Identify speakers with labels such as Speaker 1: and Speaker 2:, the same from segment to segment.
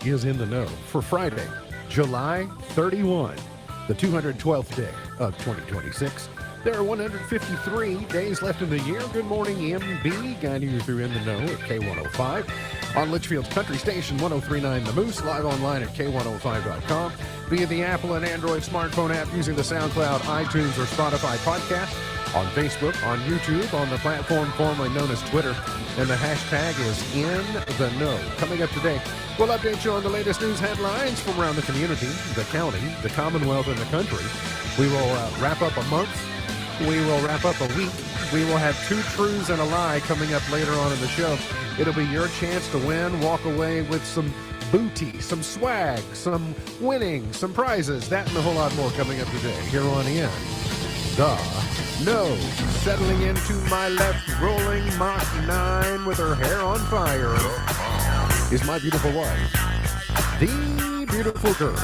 Speaker 1: is in the know for Friday, July 31, the 212th day of 2026. There are 153 days left in the year. Good morning, MB, guiding you through In the Know at K105. On Litchfield's Country Station 1039 The Moose, live online at K105.com, via the Apple and Android smartphone app using the SoundCloud, iTunes, or Spotify podcast, on Facebook, on YouTube, on the platform formerly known as Twitter, and the hashtag is In the Know. Coming up today, we'll update you on the latest news headlines from around the community, the county, the Commonwealth, and the country. We will wrap up a month. We will wrap up a week. We will have two truths and a lie coming up later on in the show. It'll be your chance to win, walk away with some booty, some swag, some winning, some prizes, that and a whole lot more coming up today here on In the Know. Settling into my left, rolling Mach 9 with her hair on fire is my beautiful wife, the beautiful girl.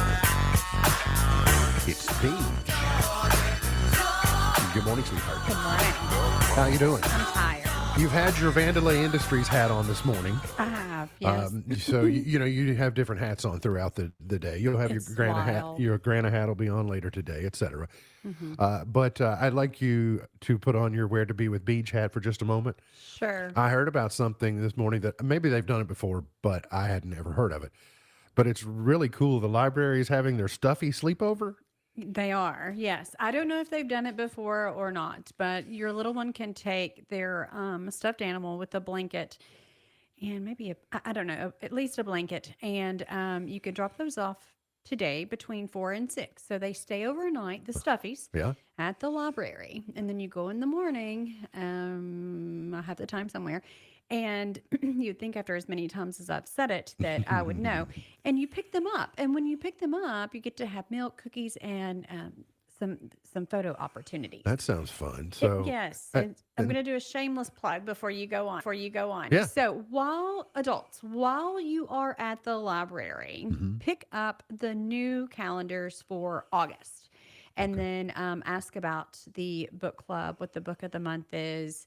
Speaker 1: It's Paige. Good morning, sweetheart.
Speaker 2: Good morning.
Speaker 1: How you doing?
Speaker 2: I'm tired.
Speaker 1: You've had your Vandalay Industries hat on this morning.
Speaker 2: I have, yes.
Speaker 1: So you have different hats on throughout the day. You'll have
Speaker 2: It's
Speaker 1: your Grana hat.
Speaker 2: wild.
Speaker 1: Your Grana hat will be on later today, etc.
Speaker 2: Mm-hmm.
Speaker 1: But I'd like you to put on your Where to Be with Beach hat for just a moment.
Speaker 2: Sure.
Speaker 1: I heard about something this morning that maybe they've done it before, but I had never heard of it. But it's really cool. The library is having their stuffy sleepover.
Speaker 2: They are, yes. I don't know if they've done it before or not, but your little one can take their stuffed animal with a blanket and maybe, I don't know, at least a blanket. And you can drop those off today between 4 and 6. So they stay overnight, the stuffies,
Speaker 1: Yeah.
Speaker 2: at the library. And then you go in the morning. I have the time somewhere. And you'd think after as many times as I've said it that I would know. And you pick them up. And when you pick them up, you get to have milk, cookies, and some photo opportunities.
Speaker 1: That sounds fun. So
Speaker 2: Yes.
Speaker 1: uh,
Speaker 2: And I'm going to do a shameless plug before you go on.
Speaker 1: Yeah.
Speaker 2: So while you are at the library, pick up the new calendars for August. And then ask about the book club, what the book of the month is.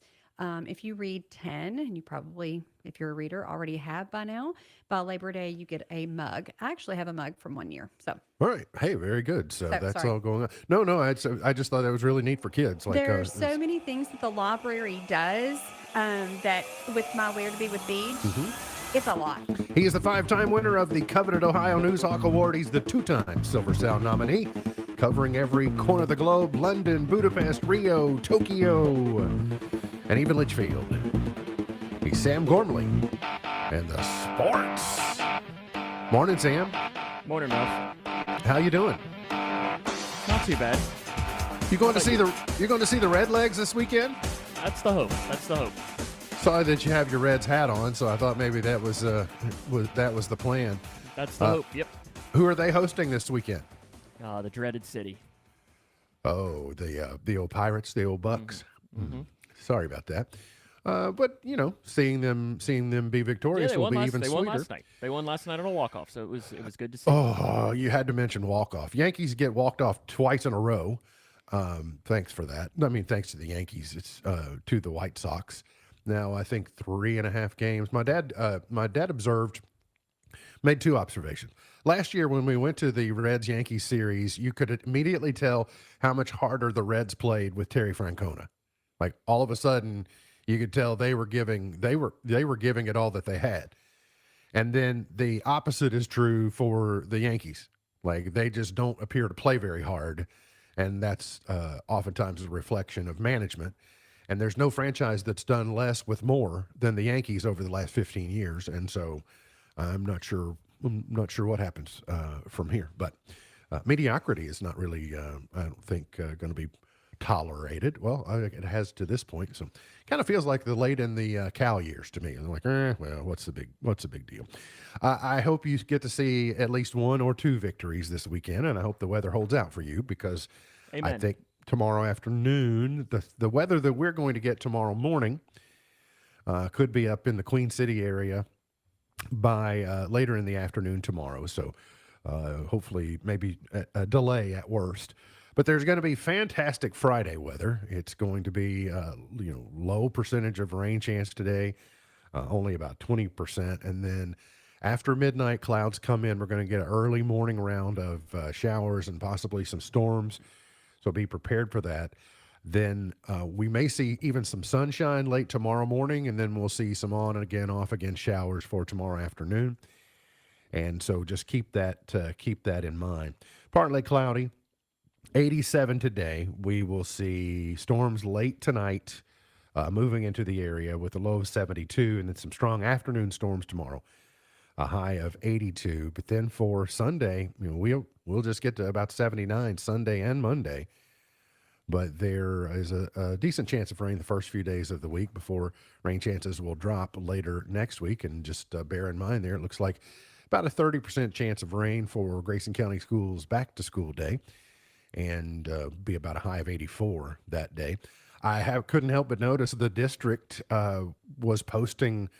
Speaker 2: If you read 10, and you probably, if you're a reader, already have by now, by Labor Day, you get a mug. I actually have a mug from one year. So
Speaker 1: all right. Hey, very good. So that's
Speaker 2: sorry.
Speaker 1: all going on. No, I just thought that was really neat for kids. Like
Speaker 2: there are so many things that the library does that with my Where to Be with Beach, it's a lot.
Speaker 1: He is the 5-time winner of the coveted Ohio Newshawk Award. He's the 2-time Silver Sound nominee, covering every corner of the globe: London, Budapest, Rio, Tokyo, and even Litchfield. He's Sam Gormley and the sports. Morning, Sam.
Speaker 3: Morning, Ralph.
Speaker 1: How you doing?
Speaker 3: Not too bad.
Speaker 1: You going to see the Redlegs this weekend?
Speaker 3: That's the hope. That's the hope.
Speaker 1: Saw that you have your Reds hat on, so I thought maybe that was the plan.
Speaker 3: That's the hope. Yep.
Speaker 1: Who are they hosting this weekend?
Speaker 3: The dreaded city.
Speaker 1: Oh, the old Pirates, the old Bucks.
Speaker 3: Mm-hmm.
Speaker 1: Sorry about that. But seeing them be
Speaker 3: Yeah,
Speaker 1: victorious
Speaker 3: they
Speaker 1: will
Speaker 3: won
Speaker 1: be
Speaker 3: last.
Speaker 1: even
Speaker 3: They
Speaker 1: sweeter.
Speaker 3: won last night. They won last night on a walk off, so it was good to see.
Speaker 1: Oh, you had to mention walk off. Yankees get walked off twice in a row. Thanks for that. I mean, thanks to the Yankees. It's to the White Sox. Now I think 3.5 games. My dad made 2 observations. Last year when we went to the Reds-Yankees series, you could immediately tell how much harder the Reds played with Terry Francona. Like all of a sudden, you could tell they were giving it all that they had. And then the opposite is true for the Yankees. Like they just don't appear to play very hard, and that's oftentimes a reflection of management. And there's no franchise that's done less with more than the Yankees over the last 15 years. And so I'm not sure what happens from here. But mediocrity is not really, I don't think, going to be tolerated. Well, it has to this point. So kind of feels like the late in the Cal years to me. And they're like, well, what's the big deal? I hope you get to see at least 1 or 2 victories this weekend. And I hope the weather holds out for you because
Speaker 3: Amen.
Speaker 1: I think tomorrow afternoon, the weather that we're going to get tomorrow morning could be up in the Queen City area by later in the afternoon tomorrow. So hopefully maybe a delay at worst. But there's going to be fantastic Friday weather. It's going to be low percentage of rain chance today, only about 20%. And then After midnight, clouds come in. We're going to get an early morning round of showers and possibly some storms. So be prepared for that. Then we may see even some sunshine late tomorrow morning, and then we'll see some on and again, off again showers for tomorrow afternoon. And so just keep that in mind. Partly cloudy, 87 today. We will see storms late tonight, moving into the area with a low of 72, and then some strong afternoon storms tomorrow, a high of 82. But then for Sunday, we'll just get to about 79 Sunday and Monday. But there is a decent chance of rain the first few days of the week before rain chances will drop later next week. And just bear in mind there, it looks like about a 30% chance of rain for Grayson County Schools back to school day, and be about a high of 84 that day. Couldn't help but notice the district was posting,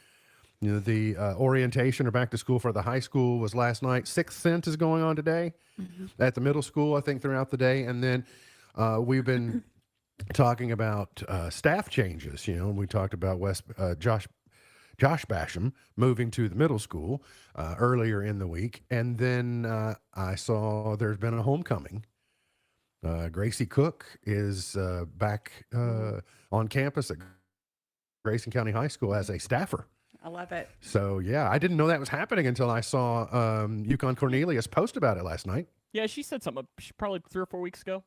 Speaker 1: the orientation or back to school for the high school was last night. Sixth Sense is going on today at the middle school, I think, throughout the day. And then we've been talking about staff changes, and we talked about Josh Basham moving to the middle school earlier in the week. And then I saw there's been a homecoming. Gracie Cook is back on campus at Grayson County High School as a staffer.
Speaker 2: I love it.
Speaker 1: So, yeah, I didn't know that was happening until I saw Yukon Cornelius post about it last night.
Speaker 3: Yeah, she said something probably 3 or 4 weeks ago.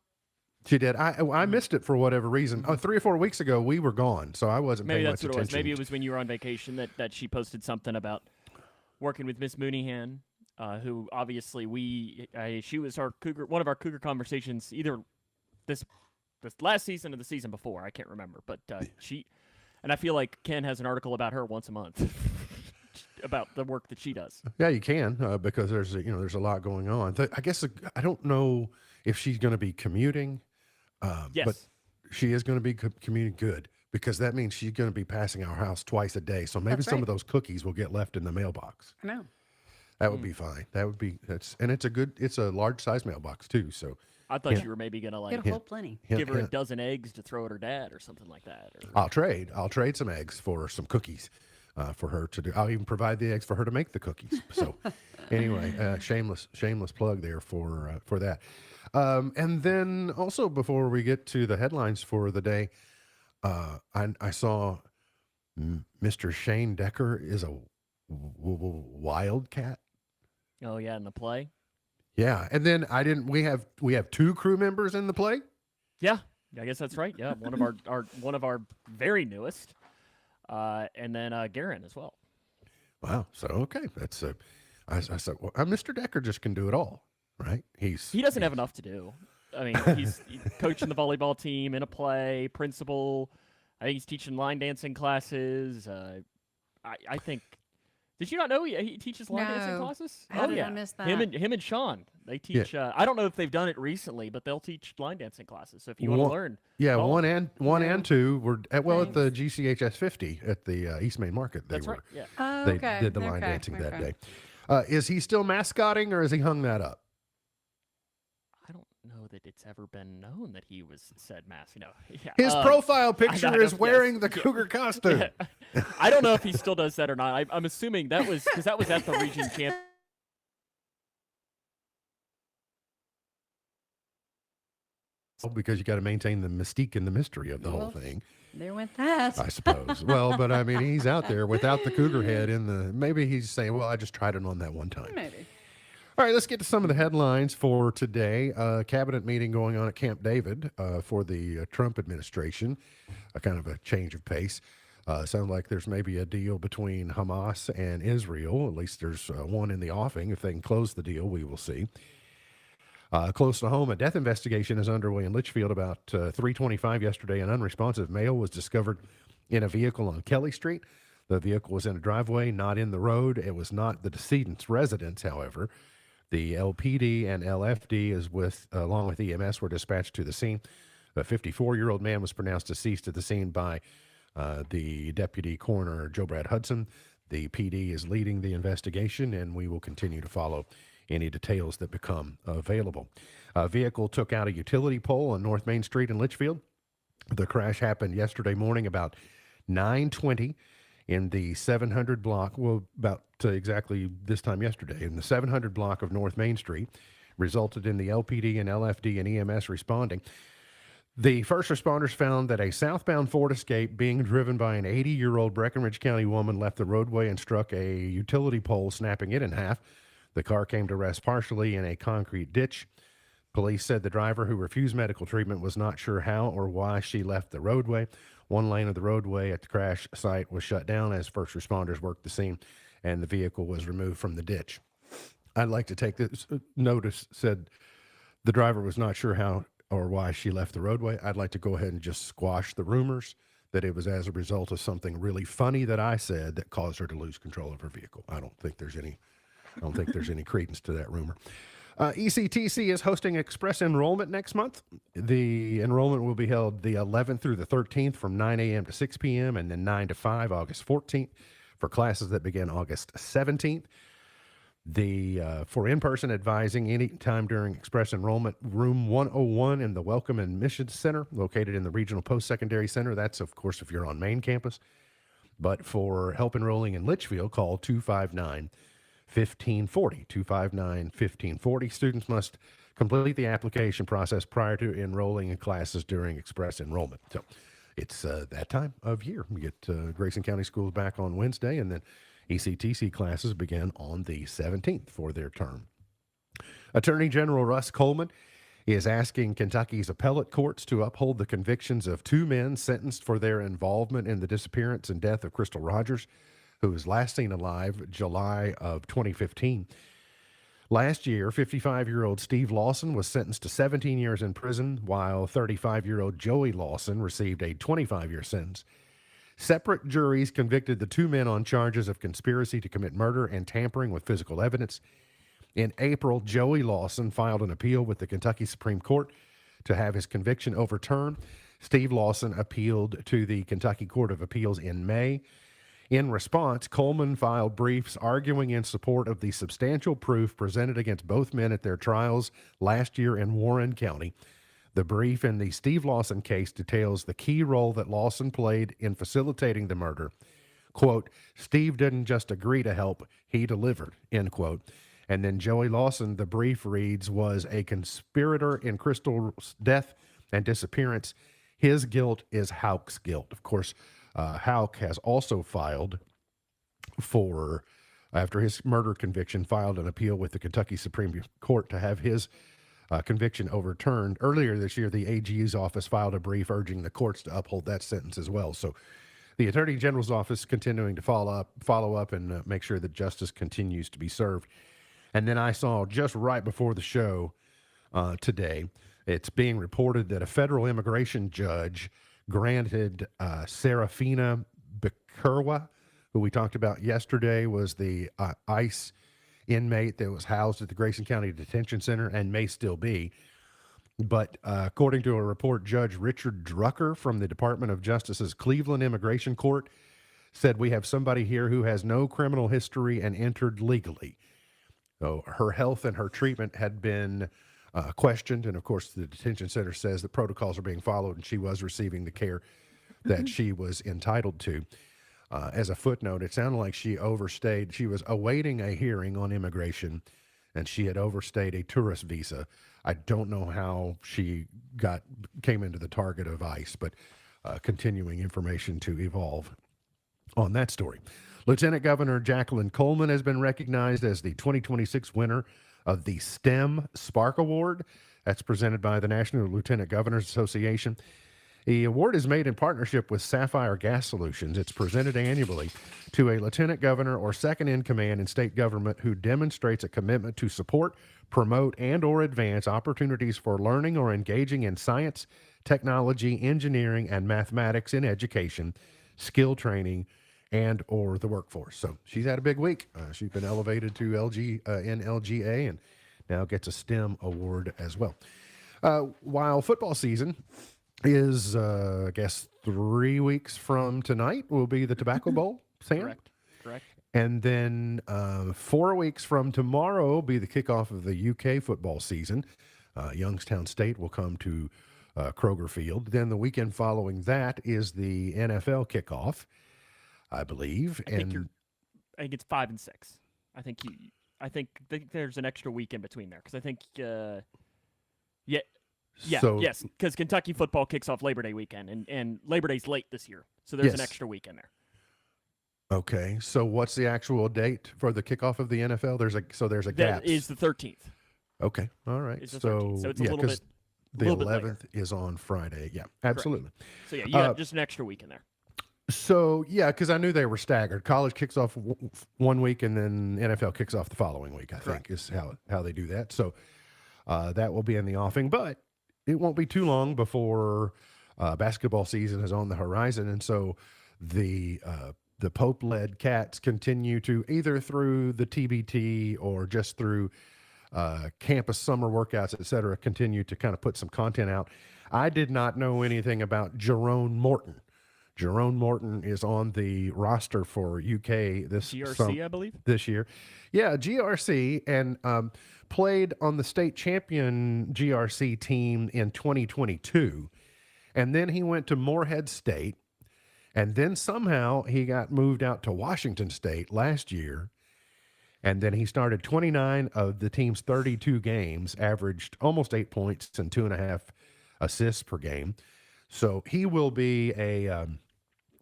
Speaker 1: She did. I missed it for whatever reason. 3 or 4 weeks ago, we were gone, so I wasn't
Speaker 3: Maybe
Speaker 1: paying
Speaker 3: that's
Speaker 1: much
Speaker 3: what it was.
Speaker 1: attention.
Speaker 3: Maybe it was when you were on vacation that she posted something about working with Miss Mooneyhan, who obviously she was one of our Cougar conversations either this last season or the season before. I can't remember, but and I feel like Ken has an article about her once a month about the work that she does.
Speaker 1: Yeah, you can because there's a lot going on. I guess I don't know if she's going to be commuting.
Speaker 3: Yes.
Speaker 1: But she is going to be commuting good, because that means she's going to be passing our house twice a day. So maybe
Speaker 2: That's
Speaker 1: some
Speaker 2: right.
Speaker 1: of those cookies will get left in the mailbox.
Speaker 2: I know.
Speaker 1: That would be fine. It's a large size mailbox too. So
Speaker 3: I thought you were maybe gonna
Speaker 2: Get a whole plenty.
Speaker 3: give her a dozen eggs to throw at her dad or something like that.
Speaker 1: I'll trade some eggs for some cookies for her to do. I'll even provide the eggs for her to make the cookies. So anyway, shameless plug there for that. And then also, before we get to the headlines for the day, I saw Mr. Shane Decker is a wildcat.
Speaker 3: Oh yeah, in the play.
Speaker 1: Yeah, and then we have 2 crew members in the play.
Speaker 3: Yeah, I guess that's right. Yeah, one of our very newest, and then Garen as well.
Speaker 1: Wow. So okay, that's I said, well, Mr. Decker just can do it all, right? He
Speaker 3: doesn't have enough to do. I mean, he's coaching the volleyball team in a play, principal. I think he's teaching line dancing classes. I think. Did you not know he teaches line dancing classes?
Speaker 2: How did I miss that?
Speaker 3: Him and Sean, they teach.
Speaker 1: Yeah.
Speaker 3: I don't know if they've done it recently, but they'll teach line dancing classes. So if you want to learn,
Speaker 1: yeah,
Speaker 3: call
Speaker 1: one
Speaker 3: them.
Speaker 1: and 2 were at the GCHS 50 at the East Main Market.
Speaker 3: That's right. Yeah.
Speaker 2: Oh,
Speaker 1: They
Speaker 2: okay.
Speaker 1: did the line dancing that day. Is he still mascotting, or has he hung that up?
Speaker 3: I don't know that it's ever been known that he was said mass. Yeah.
Speaker 1: His profile
Speaker 3: I
Speaker 1: picture is
Speaker 3: know,
Speaker 1: wearing
Speaker 3: yes.
Speaker 1: the Cougar costume.
Speaker 3: Yeah. I don't know if he still does that or not. I'm assuming that was because that was at the region champ.
Speaker 1: Because you got to maintain the mystique and the mystery of the whole thing,
Speaker 2: There went that.
Speaker 1: I suppose. Well, but I mean, he's out there without the Cougar head in the. Maybe he's saying, "Well, I just tried it on that one time."
Speaker 2: Maybe.
Speaker 1: All right, let's get to some of the headlines for today. Cabinet meeting going on at Camp David for the Trump administration. A kind of a change of pace. Sounds like there's maybe a deal between Hamas and Israel. At least there's one in the offing. If they can close the deal, we will see. Close to home, a death investigation is underway in Litchfield. About 3:25 yesterday, an unresponsive male was discovered in a vehicle on Kelly Street. The vehicle was in a driveway, not in the road. It was not the decedent's residence, however. The LPD and LFD, along with EMS, were dispatched to the scene. A 54-year-old man was pronounced deceased at the scene by the deputy coroner, Joe Brad Hudson. The PD is leading the investigation, and we will continue to follow any details that become available. A vehicle took out a utility pole on North Main Street in Litchfield. The crash happened yesterday morning about 9:20 in the 700 block, well, about exactly this time yesterday, in the 700 block of North Main Street, resulted in the LPD and LFD and EMS responding. The first responders found that a southbound Ford Escape being driven by an 80-year-old Breckinridge County woman left the roadway and struck a utility pole, snapping it in half. The car came to rest partially in a concrete ditch. Police said the driver, who refused medical treatment, was not sure how or why she left the roadway. One lane of the roadway at the crash site was shut down as first responders worked the scene, and the vehicle was removed from the ditch. I'd like to take this notice, said the driver was not sure how or why she left the roadway. I'd like to go ahead and just squash the rumors that it was as a result of something really funny that I said that caused her to lose control of her vehicle. I don't think there's any credence to that rumor. ECTC is hosting Express Enrollment next month. The enrollment will be held the 11th through the 13th from 9 a.m. to 6 p.m. and then 9 to 5 August 14th for classes that begin August 17th. For in-person advising any time during Express Enrollment, room 101 in the Welcome and Mission Center, located in the Regional Post-Secondary Center. That's, of course, if you're on main campus. But for help enrolling in Litchfield, call 259-1540. 259-1540. Students must complete the application process prior to enrolling in classes during Express Enrollment. So it's that time of year. We get Grayson County Schools back on Wednesday, and then ECTC classes begin on the 17th for their term. Attorney General Russ Coleman is asking Kentucky's appellate courts to uphold the convictions of two men sentenced for their involvement in the disappearance and death of Crystal Rogers, who was last seen alive July of 2015. Last year, 55-year-old Steve Lawson was sentenced to 17 years in prison, while 35-year-old Joey Lawson received a 25-year sentence. Separate juries convicted the two men on charges of conspiracy to commit murder and tampering with physical evidence. In April, Joey Lawson filed an appeal with the Kentucky Supreme Court to have his conviction overturned. Steve Lawson appealed to the Kentucky Court of Appeals in May. In response, Coleman filed briefs arguing in support of the substantial proof presented against both men at their trials last year in Warren County. The brief in the Steve Lawson case details the key role that Lawson played in facilitating the murder. Quote, Steve didn't just agree to help, he delivered, end quote. And then Joey Lawson, the brief reads, was a conspirator in Crystal's death and disappearance. His guilt is Houck's guilt. Of course, Houck has also filed after his murder conviction, filed an appeal with the Kentucky Supreme Court to have his conviction overturned. Earlier this year, the AG's office filed a brief urging the courts to uphold that sentence as well. So the Attorney General's office continuing to follow up and make sure that justice continues to be served. And then I saw just right before the show today, it's being reported that a federal immigration judge granted Serafina Becerra, who we talked about yesterday, was the ICE inmate that was housed at the Grayson County Detention Center and may still be. But according to a report, Judge Richard Drucker from the Department of Justice's Cleveland Immigration Court said, we have somebody here who has no criminal history and entered legally. So her health and her treatment had been questioned. And of course, the detention center says that protocols are being followed and she was receiving the care that she was entitled to. As a footnote, it sounded like she overstayed. She was awaiting a hearing on immigration, and she had overstayed a tourist visa. I don't know how she came into the target of ICE, but continuing information to evolve on that story. Lieutenant Governor Jacqueline Coleman has been recognized as the 2026 winner of the STEM Spark Award. That's presented by the National Lieutenant Governors Association. The award is made in partnership with Sapphire Gas Solutions. It's presented annually to a lieutenant governor or second in command in state government who demonstrates a commitment to support, promote, and or advance opportunities for learning or engaging in science, technology, engineering, and mathematics in education, skill training, and or the workforce. So she's had a big week. She's been elevated to NLGA and now gets a STEM award as well. While football season is, I guess, 3 weeks from tonight will be the Tobacco Bowl, Sam?
Speaker 3: Correct.
Speaker 1: And then 4 weeks from tomorrow will be the kickoff of the UK football season. Youngstown State will come to Kroger Field. Then the weekend following that is the NFL kickoff. I believe.
Speaker 3: I think it's 5 and 6. I think there's an extra week in between there because I think yes, because Kentucky football kicks off Labor Day weekend and Labor Day's late this year, so there's an extra week in there.
Speaker 1: Okay, so what's the actual date for the kickoff of the NFL? There's a gap.
Speaker 3: That is the 13th.
Speaker 1: Okay, all right.
Speaker 3: It's the 13th. So it's a little bit.
Speaker 1: The 11th is on Friday. Yeah, absolutely.
Speaker 3: Correct. So yeah, you got just an extra week in there.
Speaker 1: So yeah, because I knew they were staggered. College kicks off one week, and then NFL kicks off the following week. I think is how they do that. So that will be in the offing, but it won't be too long before basketball season is on the horizon, and so the Pope-led Cats continue to either through the TBT or just through campus summer workouts, et cetera, continue to kind of put some content out. I did not know anything about Jerome Morton. Jerome Morton is on the roster for UK this
Speaker 3: GRC, I believe,
Speaker 1: this year. Yeah, GRC, and played on the state champion GRC team in 2022. And then he went to Morehead State. And then somehow he got moved out to Washington State last year. And then he started 29 of the team's 32 games, averaged almost 8 points and 2.5 assists per game. So he will be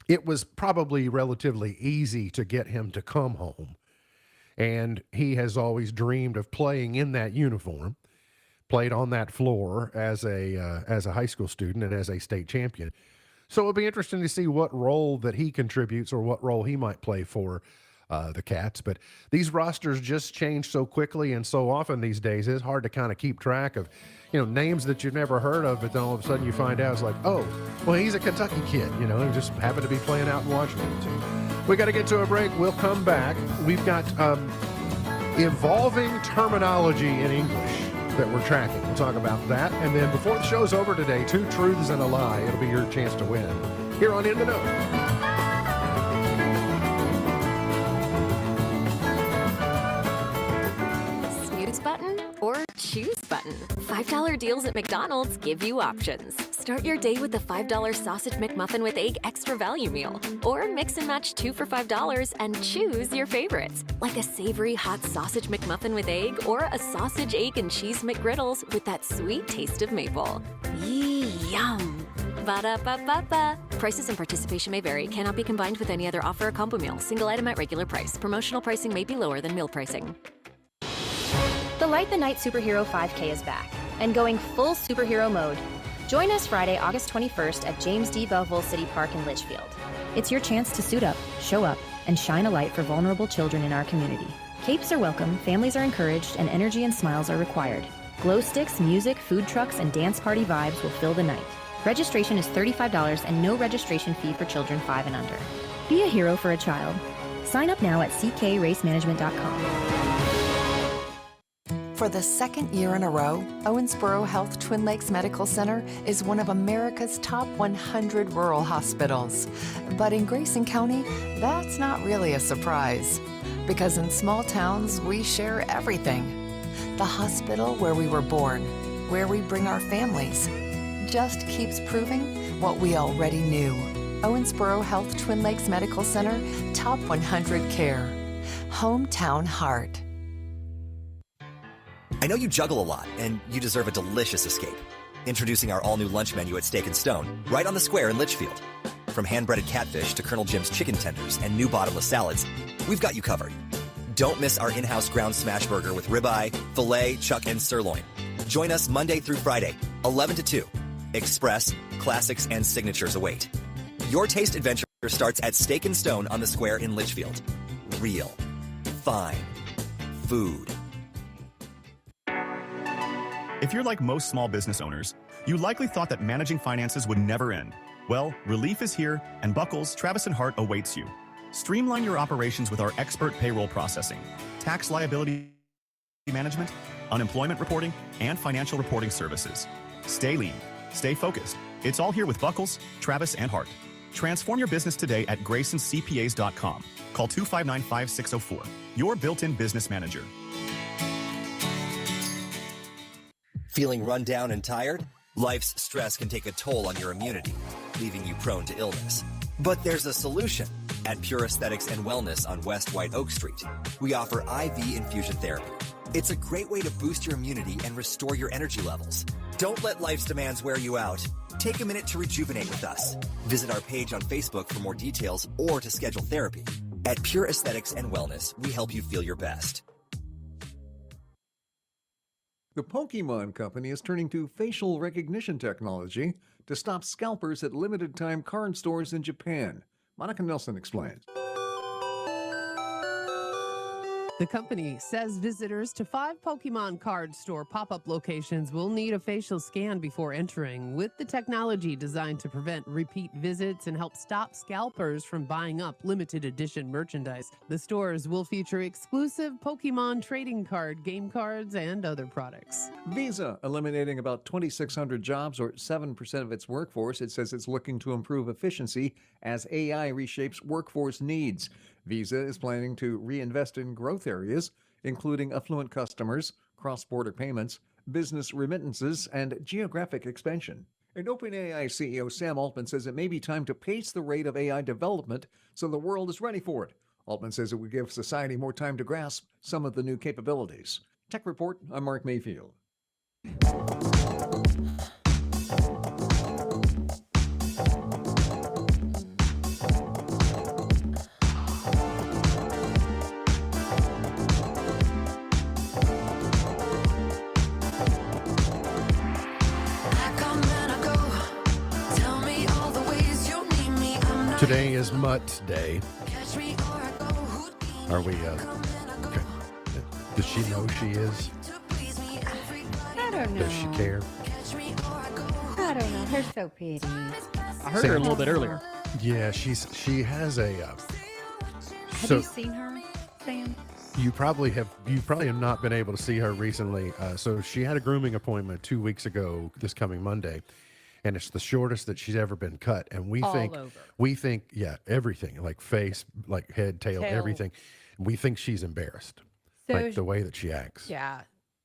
Speaker 1: it was probably relatively easy to get him to come home. And he has always dreamed of playing in that uniform, played on that floor as a high school student and as a state champion. So it'll be interesting to see what role that he contributes or what role he might play for the Cats. But these rosters just change so quickly and so often these days. It's hard to kind of keep track of, names that you've never heard of, but then all of a sudden you find out it's like, oh, well, he's a Kentucky kid, and just happened to be playing out in Washington too. We got to get to a break. We'll come back. We've got evolving terminology in English that we're tracking. We'll talk about that. And then before the show's over today, 2 truths and a lie. It'll be your chance to win here on In the Know.
Speaker 4: Snooze button or choose button? $5 deals at McDonald's give you options. Start your day with the $5 Sausage McMuffin with Egg Extra Value Meal. Or mix and match 2 for $5 and choose your favorites, like a savory hot Sausage McMuffin with egg or a sausage, egg, and cheese McGriddles with that sweet taste of maple. Yum! Ba-da-ba-ba-ba. Prices and participation may vary. Cannot be combined with any other offer or combo meal. Single item at regular price. Promotional pricing may be lower than meal pricing.
Speaker 5: The Light the Night Superhero 5K is back and going full superhero mode. Join us Friday, August 21st at James D. Belleville City Park in Litchfield. It's your chance to suit up, show up, and shine a light for vulnerable children in our community. Capes are welcome, families are encouraged, and energy and smiles are required. Glow sticks, music, food trucks, and dance party vibes will fill the night. Registration is $35 and no registration fee for children 5 and under. Be a hero for a child. Sign up now at ckracemanagement.com.
Speaker 6: For the second year in a row, Owensboro Health Twin Lakes Medical Center is one of America's top 100 rural hospitals. But in Grayson County, that's not really a surprise. Because in small towns, we share everything. The hospital where we were born, where we bring our families, just keeps proving what we already knew. Owensboro Health Twin Lakes Medical Center, top 100 care. Hometown heart.
Speaker 7: I know you juggle a lot, and you deserve a delicious escape. Introducing our all-new lunch menu at Steak & Stone, right on the square in Litchfield. From hand-breaded catfish to Colonel Jim's chicken tenders and new bottomless salads, we've got you covered. Don't miss our in-house ground smash burger with ribeye, filet, chuck, and sirloin. Join us Monday through Friday, 11 to 2. Express, classics, and signatures await. Your taste adventure starts at Steak & Stone on the square in Litchfield. Real. Fine. Food.
Speaker 8: If you're like most small business owners, you likely thought that managing finances would never end. Well, relief is here, and Buckles, Travis & Hart awaits you. Streamline your operations with our expert payroll processing, tax liability management, unemployment reporting, and financial reporting services. Stay lean. Stay focused. It's all here with Buckles, Travis & Hart. Transform your business today at GraysonCPAs.com. Call 259-5604. Your built-in business manager.
Speaker 7: Feeling run down and tired? Life's stress can take a toll on your immunity, leaving you prone to illness. But there's a solution. At Pure Aesthetics and Wellness on West White Oak Street, we offer IV infusion therapy. It's a great way to boost your immunity and restore your energy levels. Don't let life's demands wear you out. Take a minute to rejuvenate with us. Visit our page on Facebook for more details or to schedule therapy. At Pure Aesthetics and Wellness, we help you feel your best.
Speaker 9: The Pokemon Company is turning to facial recognition technology to stop scalpers at limited-time card stores in Japan. Monica Nelson explains.
Speaker 10: The company says visitors to 5 Pokemon card store pop-up locations will need a facial scan before entering, with the technology designed to prevent repeat visits and help stop scalpers from buying up limited edition merchandise. The stores will feature exclusive Pokemon trading card, game cards, and other products.
Speaker 9: Visa eliminating about 2,600 jobs, or 7% of its workforce. It says it's looking to improve efficiency as AI reshapes workforce needs. Visa is planning to reinvest in growth areas, including affluent customers, cross-border payments, business remittances, and geographic expansion. And OpenAI CEO Sam Altman says it may be time to pace the rate of AI development so the world is ready for it. Altman says it would give society more time to grasp some of the new capabilities. Tech Report, I'm Mark Mayfield.
Speaker 1: Today is Mutt Day. Are we, okay. Does she know she is?
Speaker 2: I don't know.
Speaker 1: Does she care?
Speaker 2: I don't know. They're so pretty.
Speaker 3: I heard her a little bit earlier.
Speaker 1: Yeah, she has a,
Speaker 2: Have
Speaker 1: so
Speaker 2: you seen her, Sam?
Speaker 1: you probably have not been able to see her recently. So she had a grooming appointment 2 weeks ago, this coming Monday. And it's the shortest that she's ever been cut. And we think, yeah, everything, like face, like head, tail, everything. We think she's embarrassed,
Speaker 2: So
Speaker 1: like the way that she acts.
Speaker 2: Yeah.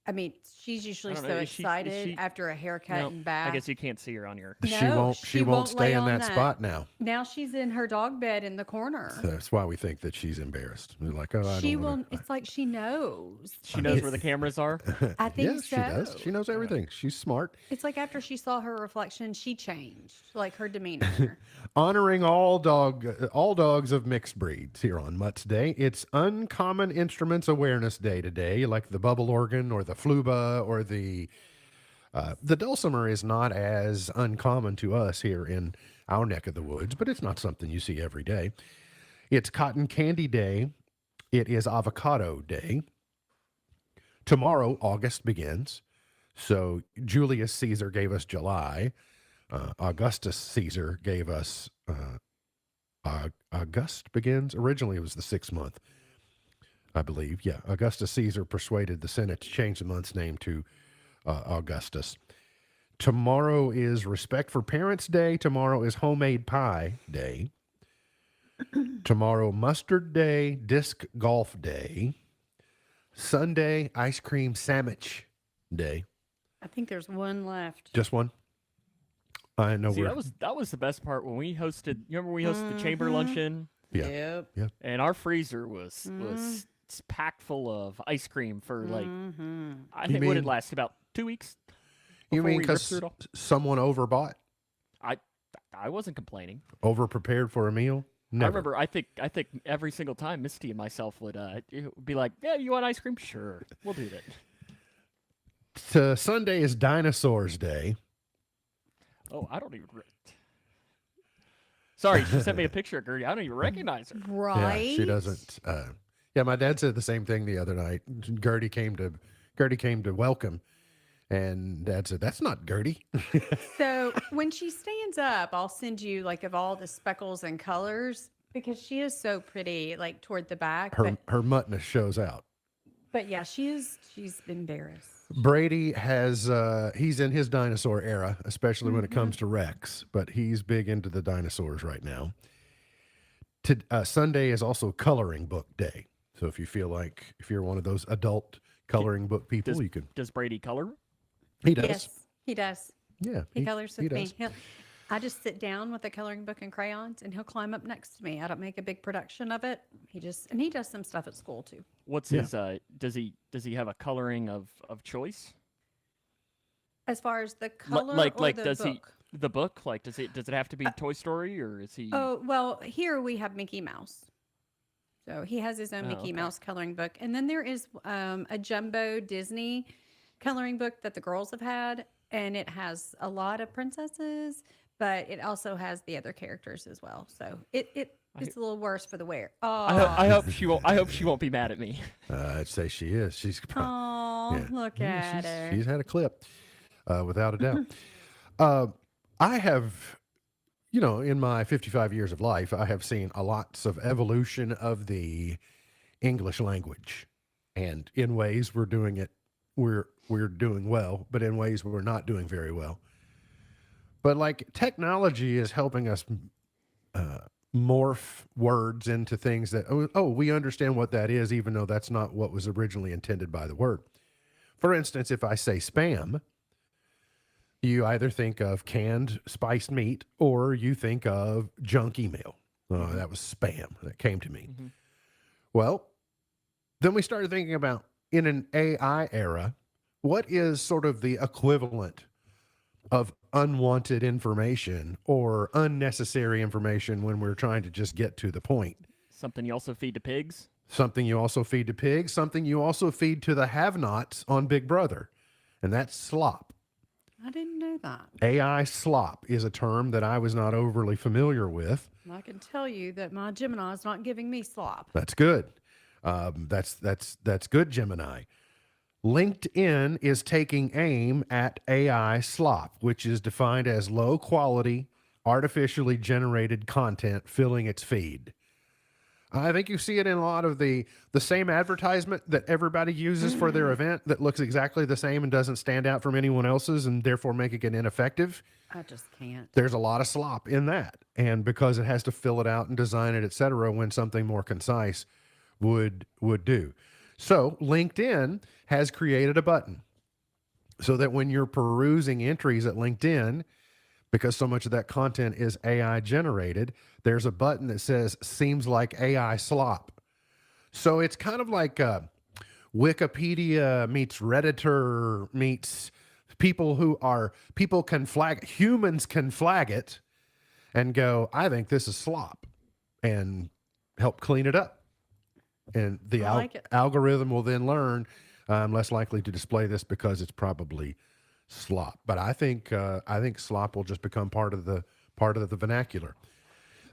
Speaker 2: I mean, she's usually
Speaker 3: I don't
Speaker 2: so
Speaker 3: know, is she-
Speaker 2: excited after a haircut
Speaker 3: No,
Speaker 2: and bath.
Speaker 3: I guess you can't see her on your.
Speaker 1: She won't stay
Speaker 2: lay
Speaker 1: in
Speaker 2: on
Speaker 1: that spot now.
Speaker 2: Now she's in her dog bed in the corner.
Speaker 1: So that's why we think that she's embarrassed. We're like, oh, I
Speaker 2: She
Speaker 1: don't
Speaker 2: will.
Speaker 1: wanna,
Speaker 2: It's like she knows.
Speaker 3: She knows where the cameras are.
Speaker 2: I think
Speaker 1: yes,
Speaker 2: so.
Speaker 1: she does. She knows everything. She's smart.
Speaker 2: It's like after she saw her reflection, she changed, like her demeanor.
Speaker 1: Honoring all dogs of mixed breeds here on Mutt's Day. It's Uncommon Instruments Awareness Day today, like the bubble organ or the fluba or the dulcimer is not as uncommon to us here in our neck of the woods, but it's not something you see every day. It's Cotton Candy Day. It is Avocado Day. Tomorrow, August begins. So Julius Caesar gave us July. Augustus Caesar gave us August begins. Originally, it was the 6th month, I believe. Yeah, Augustus Caesar persuaded the Senate to change the month's name to Augustus. Tomorrow is Respect for Parents Day. Tomorrow is Homemade Pie Day. Tomorrow, Mustard Day, Disc Golf Day. Sunday, Ice Cream Sandwich Day.
Speaker 2: I think there's one left.
Speaker 1: Just one? I know
Speaker 3: See, that was the best part when we hosted. You remember we hosted the chamber luncheon?
Speaker 1: Yeah.
Speaker 2: Yep.
Speaker 3: And our freezer was packed full of ice cream for like I think what it last about 2 weeks.
Speaker 1: You
Speaker 3: before
Speaker 1: mean
Speaker 3: we ripped
Speaker 1: because
Speaker 3: through it all.
Speaker 1: someone overbought?
Speaker 3: I wasn't complaining.
Speaker 1: Over prepared for a meal? Never.
Speaker 3: I remember. I think every single time Misty and myself would be like, "Yeah, you want ice cream? Sure, we'll do that."
Speaker 1: Sunday is Dinosaurs Day.
Speaker 3: Oh, I don't even. Sorry, she sent me a picture of Gertie. I don't even recognize her.
Speaker 2: Right?
Speaker 1: Yeah, she doesn't. Yeah, my dad said the same thing the other night. Gertie came to welcome, and Dad said, "That's not Gertie."
Speaker 2: So when she stands up, I'll send you like of all the speckles and colors because she is so pretty, like toward the back.
Speaker 1: Her muttness shows out.
Speaker 2: But yeah, she's embarrassed.
Speaker 1: Brady has he's in his dinosaur era, especially when it comes to Rex, but he's big into the dinosaurs right now. Sunday is also coloring book day. So if you're one of those adult coloring book people, you can.
Speaker 3: Does Brady color?
Speaker 1: He does.
Speaker 2: Yes, he does.
Speaker 1: Yeah.
Speaker 2: He colors with me.
Speaker 1: does.
Speaker 2: I just sit down with a coloring book and crayons, and he'll climb up next to me. I don't make a big production of it. He does some stuff at school too.
Speaker 3: What's
Speaker 1: Yeah.
Speaker 3: his? Does he have a coloring of choice?
Speaker 2: As far as the color
Speaker 3: Like
Speaker 2: or the
Speaker 3: does
Speaker 2: book?
Speaker 3: the book? Like does it have to be Toy Story, or is he?
Speaker 2: Oh, well, here we have Mickey Mouse. So he has his own
Speaker 3: Oh,
Speaker 2: Mickey
Speaker 3: okay.
Speaker 2: Mouse coloring book. And then there is a jumbo Disney coloring book that the girls have had. And it has a lot of princesses, but it also has the other characters as well. So it's a little worse for the wear.
Speaker 3: I hope she won't. I hope she won't be mad at me.
Speaker 1: I'd say she is. She's
Speaker 2: Oh, look at her.
Speaker 1: she's had a clip, without a doubt. I have, in my 55 years of life, I have seen a lots of evolution of the English language, and in ways we're doing it, we're doing well, but in ways we're not doing very well. But like technology is helping us morph words into things that we understand what that is, even though that's not what was originally intended by the word. For instance, if I say spam, you either think of canned spiced meat or you think of junk email. Oh, that was spam that came to me. Well, then we started thinking about, in an AI era, what is sort of the equivalent of unwanted information or unnecessary information when we're trying to just get to the point?
Speaker 3: Something you also feed to pigs.
Speaker 1: Something you also feed to pigs, something you also feed to the have-nots on Big Brother, and that's slop.
Speaker 2: I didn't know that.
Speaker 1: AI slop is a term that I was not overly familiar with.
Speaker 2: I can tell you that my Gemini is not giving me slop.
Speaker 1: That's good. That's good, Gemini. LinkedIn is taking aim at AI slop, which is defined as low quality, artificially generated content filling its feed. I think you see it in a lot of the same advertisement that everybody uses for their event that looks exactly the same and doesn't stand out from anyone else's and therefore making it ineffective.
Speaker 2: I just can't.
Speaker 1: There's a lot of slop in that. And because it has to fill it out and design it, et cetera, when something more concise would do. So LinkedIn has created a button so that when you're perusing entries at LinkedIn, because so much of that content is AI generated, there's a button that says, seems like AI slop. So it's kind of like Wikipedia meets Redditor meets people can flag, humans can flag it and go, I think this is slop, and help clean it up. And the
Speaker 2: I like it.
Speaker 1: algorithm will then learn, I'm less likely to display this because it's probably slop. But I think slop will just become part of the vernacular.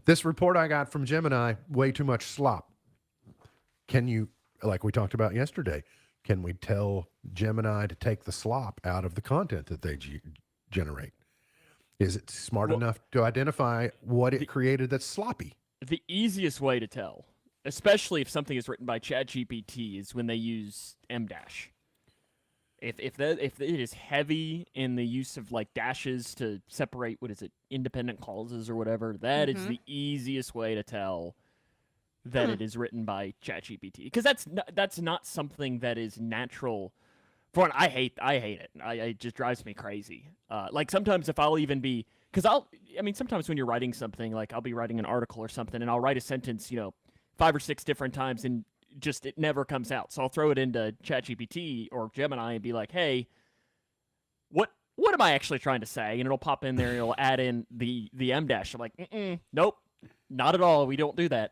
Speaker 1: This report I got from Gemini, way too much slop. Can you, like we talked about yesterday, can we tell Gemini to take the slop out of the content that they generate? Is it smart enough to identify what it created that's sloppy?
Speaker 3: The easiest way to tell, especially if something is written by ChatGPT, is when they use M dash. If it is heavy in the use of like dashes to separate, independent clauses or whatever, that is the easiest way to tell that it is written by ChatGPT, because that's not something that is natural. For one, I hate it. It just drives me crazy. Like sometimes if I'll even be, sometimes when you're writing something, like I'll be writing an article or something, and I'll write a sentence, 5 or 6 different times, and just it never comes out. So I'll throw it into ChatGPT or Gemini and be like, hey, what am I actually trying to say? And it'll pop in there and it'll add in the M dash. I'm like, nope, not at all. We don't do that.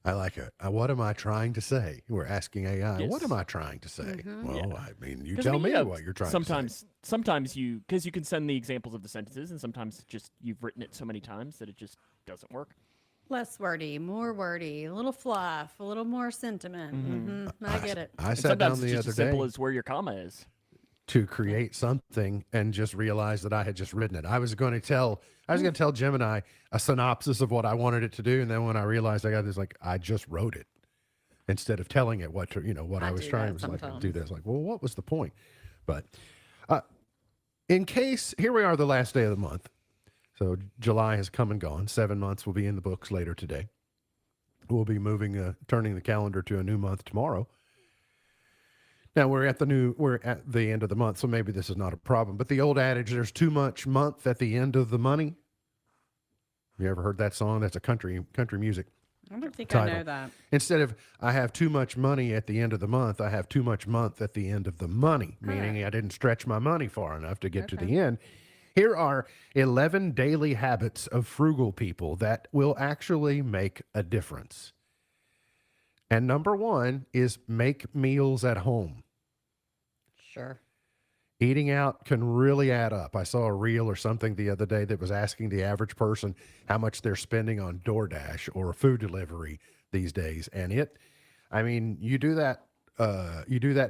Speaker 1: I like it. What am I trying to say? We're asking AI,
Speaker 3: Yes.
Speaker 1: what am I trying to say? Well, you
Speaker 3: 'Cause,
Speaker 1: tell me what you're trying to say.
Speaker 3: Sometimes because you can send the examples of the sentences, and sometimes just you've written it so many times that it just doesn't work.
Speaker 2: Less wordy, more wordy, a little fluff, a little more sentiment. I get it.
Speaker 1: I
Speaker 3: And
Speaker 1: sat down
Speaker 3: sometimes
Speaker 1: the
Speaker 3: it's just
Speaker 1: other
Speaker 3: as simple
Speaker 1: day
Speaker 3: as where your comma is.
Speaker 1: to create something and just realized that I had just written it. I was going to tell Gemini a synopsis of what I wanted it to do, and then when I realized I got this, like, I just wrote it instead of telling it what I was
Speaker 2: do
Speaker 1: trying.
Speaker 2: that
Speaker 1: It was like, I
Speaker 2: sometimes.
Speaker 1: do this. Like, well, what was the point? But in case, here we are, the last day of the month. So July has come and gone. 7 months will be in the books later today. We'll be turning the calendar to a new month tomorrow. Now we're at the end of the month, so maybe this is not a problem. But the old adage, there's too much month at the end of the money. You ever heard that song? That's a country music
Speaker 2: I don't think
Speaker 1: title.
Speaker 2: I know that.
Speaker 1: Instead of I have too much money at the end of the month, I have too much month at the end of the money, meaning I didn't stretch my money far enough to get to the end. Here are 11 daily habits of frugal people that will actually make a difference. And number 1 is make meals at home.
Speaker 2: Sure.
Speaker 1: Eating out can really add up. I saw a reel or something the other day that was asking the average person how much they're spending on DoorDash or food delivery these days. And you do that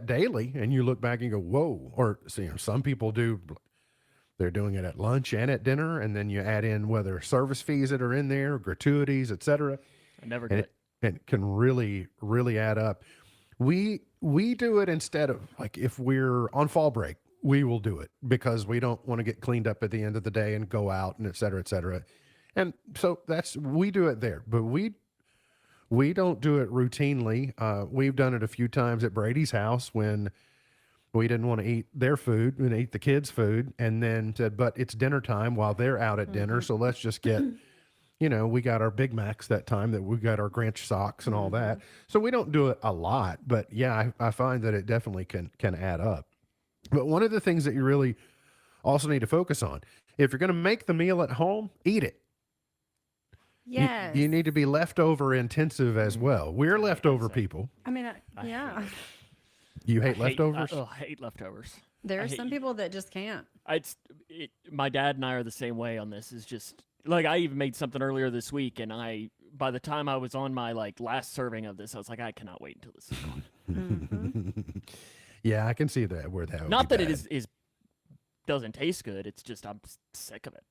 Speaker 1: daily and you look back and go, whoa. Or some people they're doing it at lunch and at dinner. And then you add in whether service fees that are in there, gratuities, etc.
Speaker 3: I never do it.
Speaker 1: And it can really, really add up. We do it instead of, like, if we're on fall break, we will do it because we don't want to get cleaned up at the end of the day and go out and et cetera, et cetera. And so we do it there, but we don't do it routinely. We've done it a few times at Brady's house when we didn't want to eat their food and eat the kids' food, and then said, but it's dinner time while they're out at dinner. So let's just get, we got our Big Macs that time, that we got our Grinch socks and all that. So we don't do it a lot, but yeah, I find that it definitely can add up. But one of the things that you really also need to focus on, if you're going to make the meal at home, eat it.
Speaker 2: Yes.
Speaker 1: You need to be leftover intensive as well. We're leftover people.
Speaker 2: I mean, yeah.
Speaker 1: You hate leftovers?
Speaker 3: I hate leftovers.
Speaker 2: There are some people that just can't.
Speaker 3: My dad and I are the same way on this. Is just like, I even made something earlier this week, and by the time I was on my last serving of this, I was like, I cannot wait until this is gone.
Speaker 1: Yeah, I can see that where that would
Speaker 3: Not
Speaker 1: be
Speaker 3: that
Speaker 1: bad.
Speaker 3: it is doesn't taste good. It's just I'm sick of it.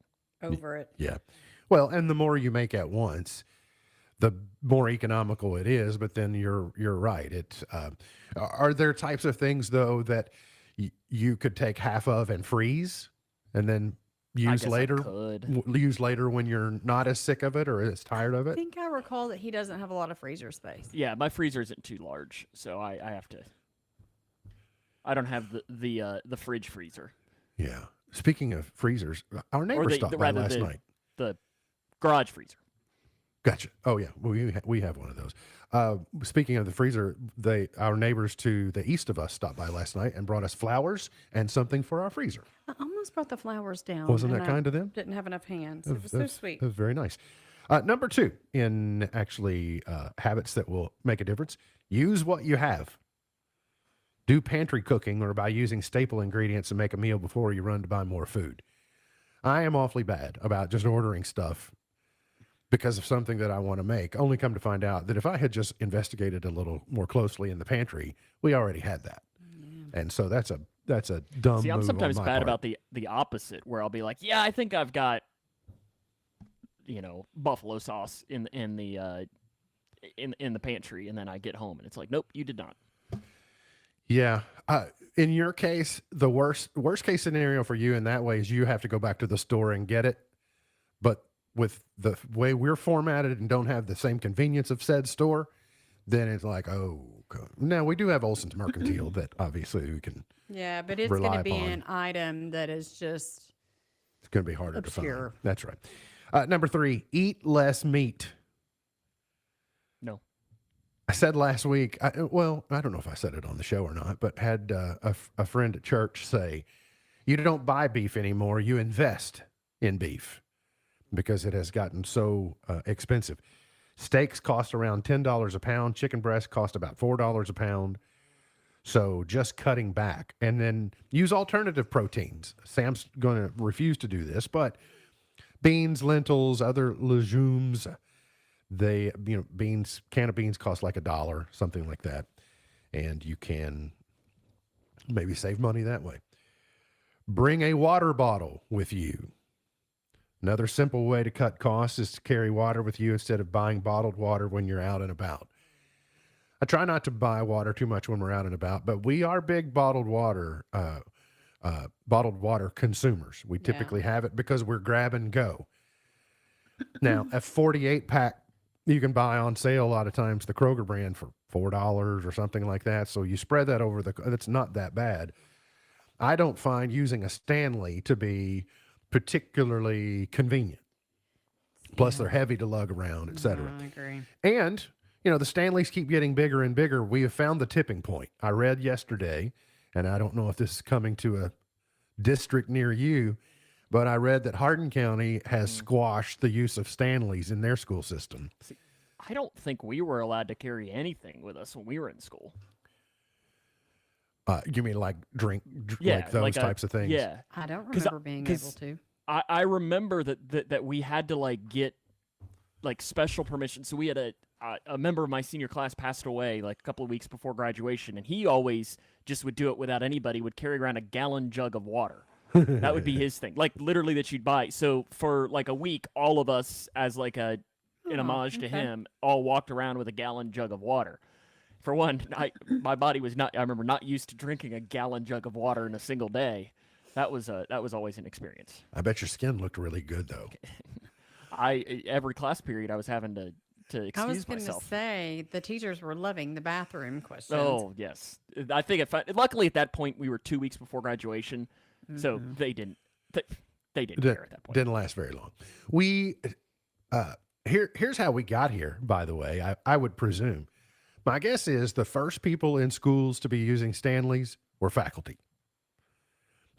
Speaker 2: Over it.
Speaker 1: Yeah. Well, and the more you make at once, the more economical it is. But then you're right. It's are there types of things though that you could take half of and freeze, and then use later? Use later when you're not as sick of it or as tired of
Speaker 2: I
Speaker 1: it.
Speaker 2: think I recall that he doesn't have a lot of freezer space.
Speaker 3: Yeah, my freezer isn't too large, so I have to. I don't have the fridge freezer.
Speaker 1: Yeah. Speaking of freezers, our neighbor stopped by last night.
Speaker 3: The garage freezer.
Speaker 1: Gotcha. Oh yeah, we have one of those. Speaking of the freezer, our neighbors to the east of us stopped by last night and brought us flowers and something for our freezer.
Speaker 2: I almost brought the flowers down.
Speaker 1: Wasn't
Speaker 2: and
Speaker 1: that kind of them?
Speaker 2: Didn't have enough hands. It was so sweet.
Speaker 1: It was very nice. Number 2 in actually habits that will make a difference: use what you have. Do pantry cooking, or by using staple ingredients to make a meal before you run to buy more food. I am awfully bad about just ordering stuff because of something that I want to make, only come to find out that if I had just investigated a little more closely in the pantry, we already had that. And so that's a dumb
Speaker 3: See, I'm
Speaker 1: move
Speaker 3: sometimes
Speaker 1: on my
Speaker 3: bad
Speaker 1: part.
Speaker 3: about the opposite, where I'll be like, yeah, I think I've got, buffalo sauce in the pantry, and then I get home and it's like, nope, you did not.
Speaker 1: Yeah. In your case, the worst case scenario for you in that way is you have to go back to the store and get it. But with the way we're formatted and don't have the same convenience of said store, then it's like, oh, now we do have Olson's Mercantile that obviously we can.
Speaker 2: Yeah, but it's
Speaker 1: rely
Speaker 2: going to be
Speaker 1: upon.
Speaker 2: an item that is just
Speaker 1: It's going to be harder to
Speaker 2: obscure.
Speaker 1: find. That's right. Number 3, eat less meat.
Speaker 3: No.
Speaker 1: I said last week, I don't know if I said it on the show or not, but had a friend at church say, you don't buy beef anymore, you invest in beef because it has gotten so expensive. Steaks cost around $10 a pound. Chicken breasts cost about $4 a pound. So just cutting back, and then use alternative proteins. Sam's going to refuse to do this, but beans, lentils, other legumes, can of beans cost like $1, something like that. And you can maybe save money that way. Bring a water bottle with you. Another simple way to cut costs is to carry water with you instead of buying bottled water when you're out and about. I try not to buy water too much when we're out and about, but we are big bottled water consumers. We typically have it because we're grab and go. Now, a 48 pack you can buy on sale a lot of times, the Kroger brand, for $4 or something like that. So you spread that over it's not that bad. I don't find using a Stanley to be particularly convenient. Plus they're heavy to lug around, etc.
Speaker 2: I agree.
Speaker 1: And, the Stanleys keep getting bigger and bigger. We have found the tipping point. I read yesterday, and I don't know if this is coming to a district near you, but I read that Hardin County has squashed the use of Stanleys in their school system.
Speaker 3: See, I don't think we were allowed to carry anything with us when we were in school.
Speaker 1: You mean like
Speaker 3: Yeah,
Speaker 1: like those types of things?
Speaker 3: Yeah.
Speaker 2: I don't remember being able to.
Speaker 3: I remember that we had to like get like special permission. So we had a member of my senior class passed away like a couple of weeks before graduation, and he always just would do it without anybody, would carry around a gallon jug of water. That would be his thing, like literally that you'd buy. So for like a week, all of us as like an homage to him all walked around with a gallon jug of water. For one, my body was I remember not used to drinking a gallon jug of water in a single day. That was always an experience.
Speaker 1: I bet your skin looked really good though.
Speaker 3: Every class period I was having to excuse myself.
Speaker 2: I was going to say the teachers were loving the bathroom questions.
Speaker 3: Oh yes, I think luckily at that point we were 2 weeks before graduation, so they didn't care at that point.
Speaker 1: Didn't last very long. Here's how we got here. By the way, I would presume. My guess is the first people in schools to be using Stanleys were faculty.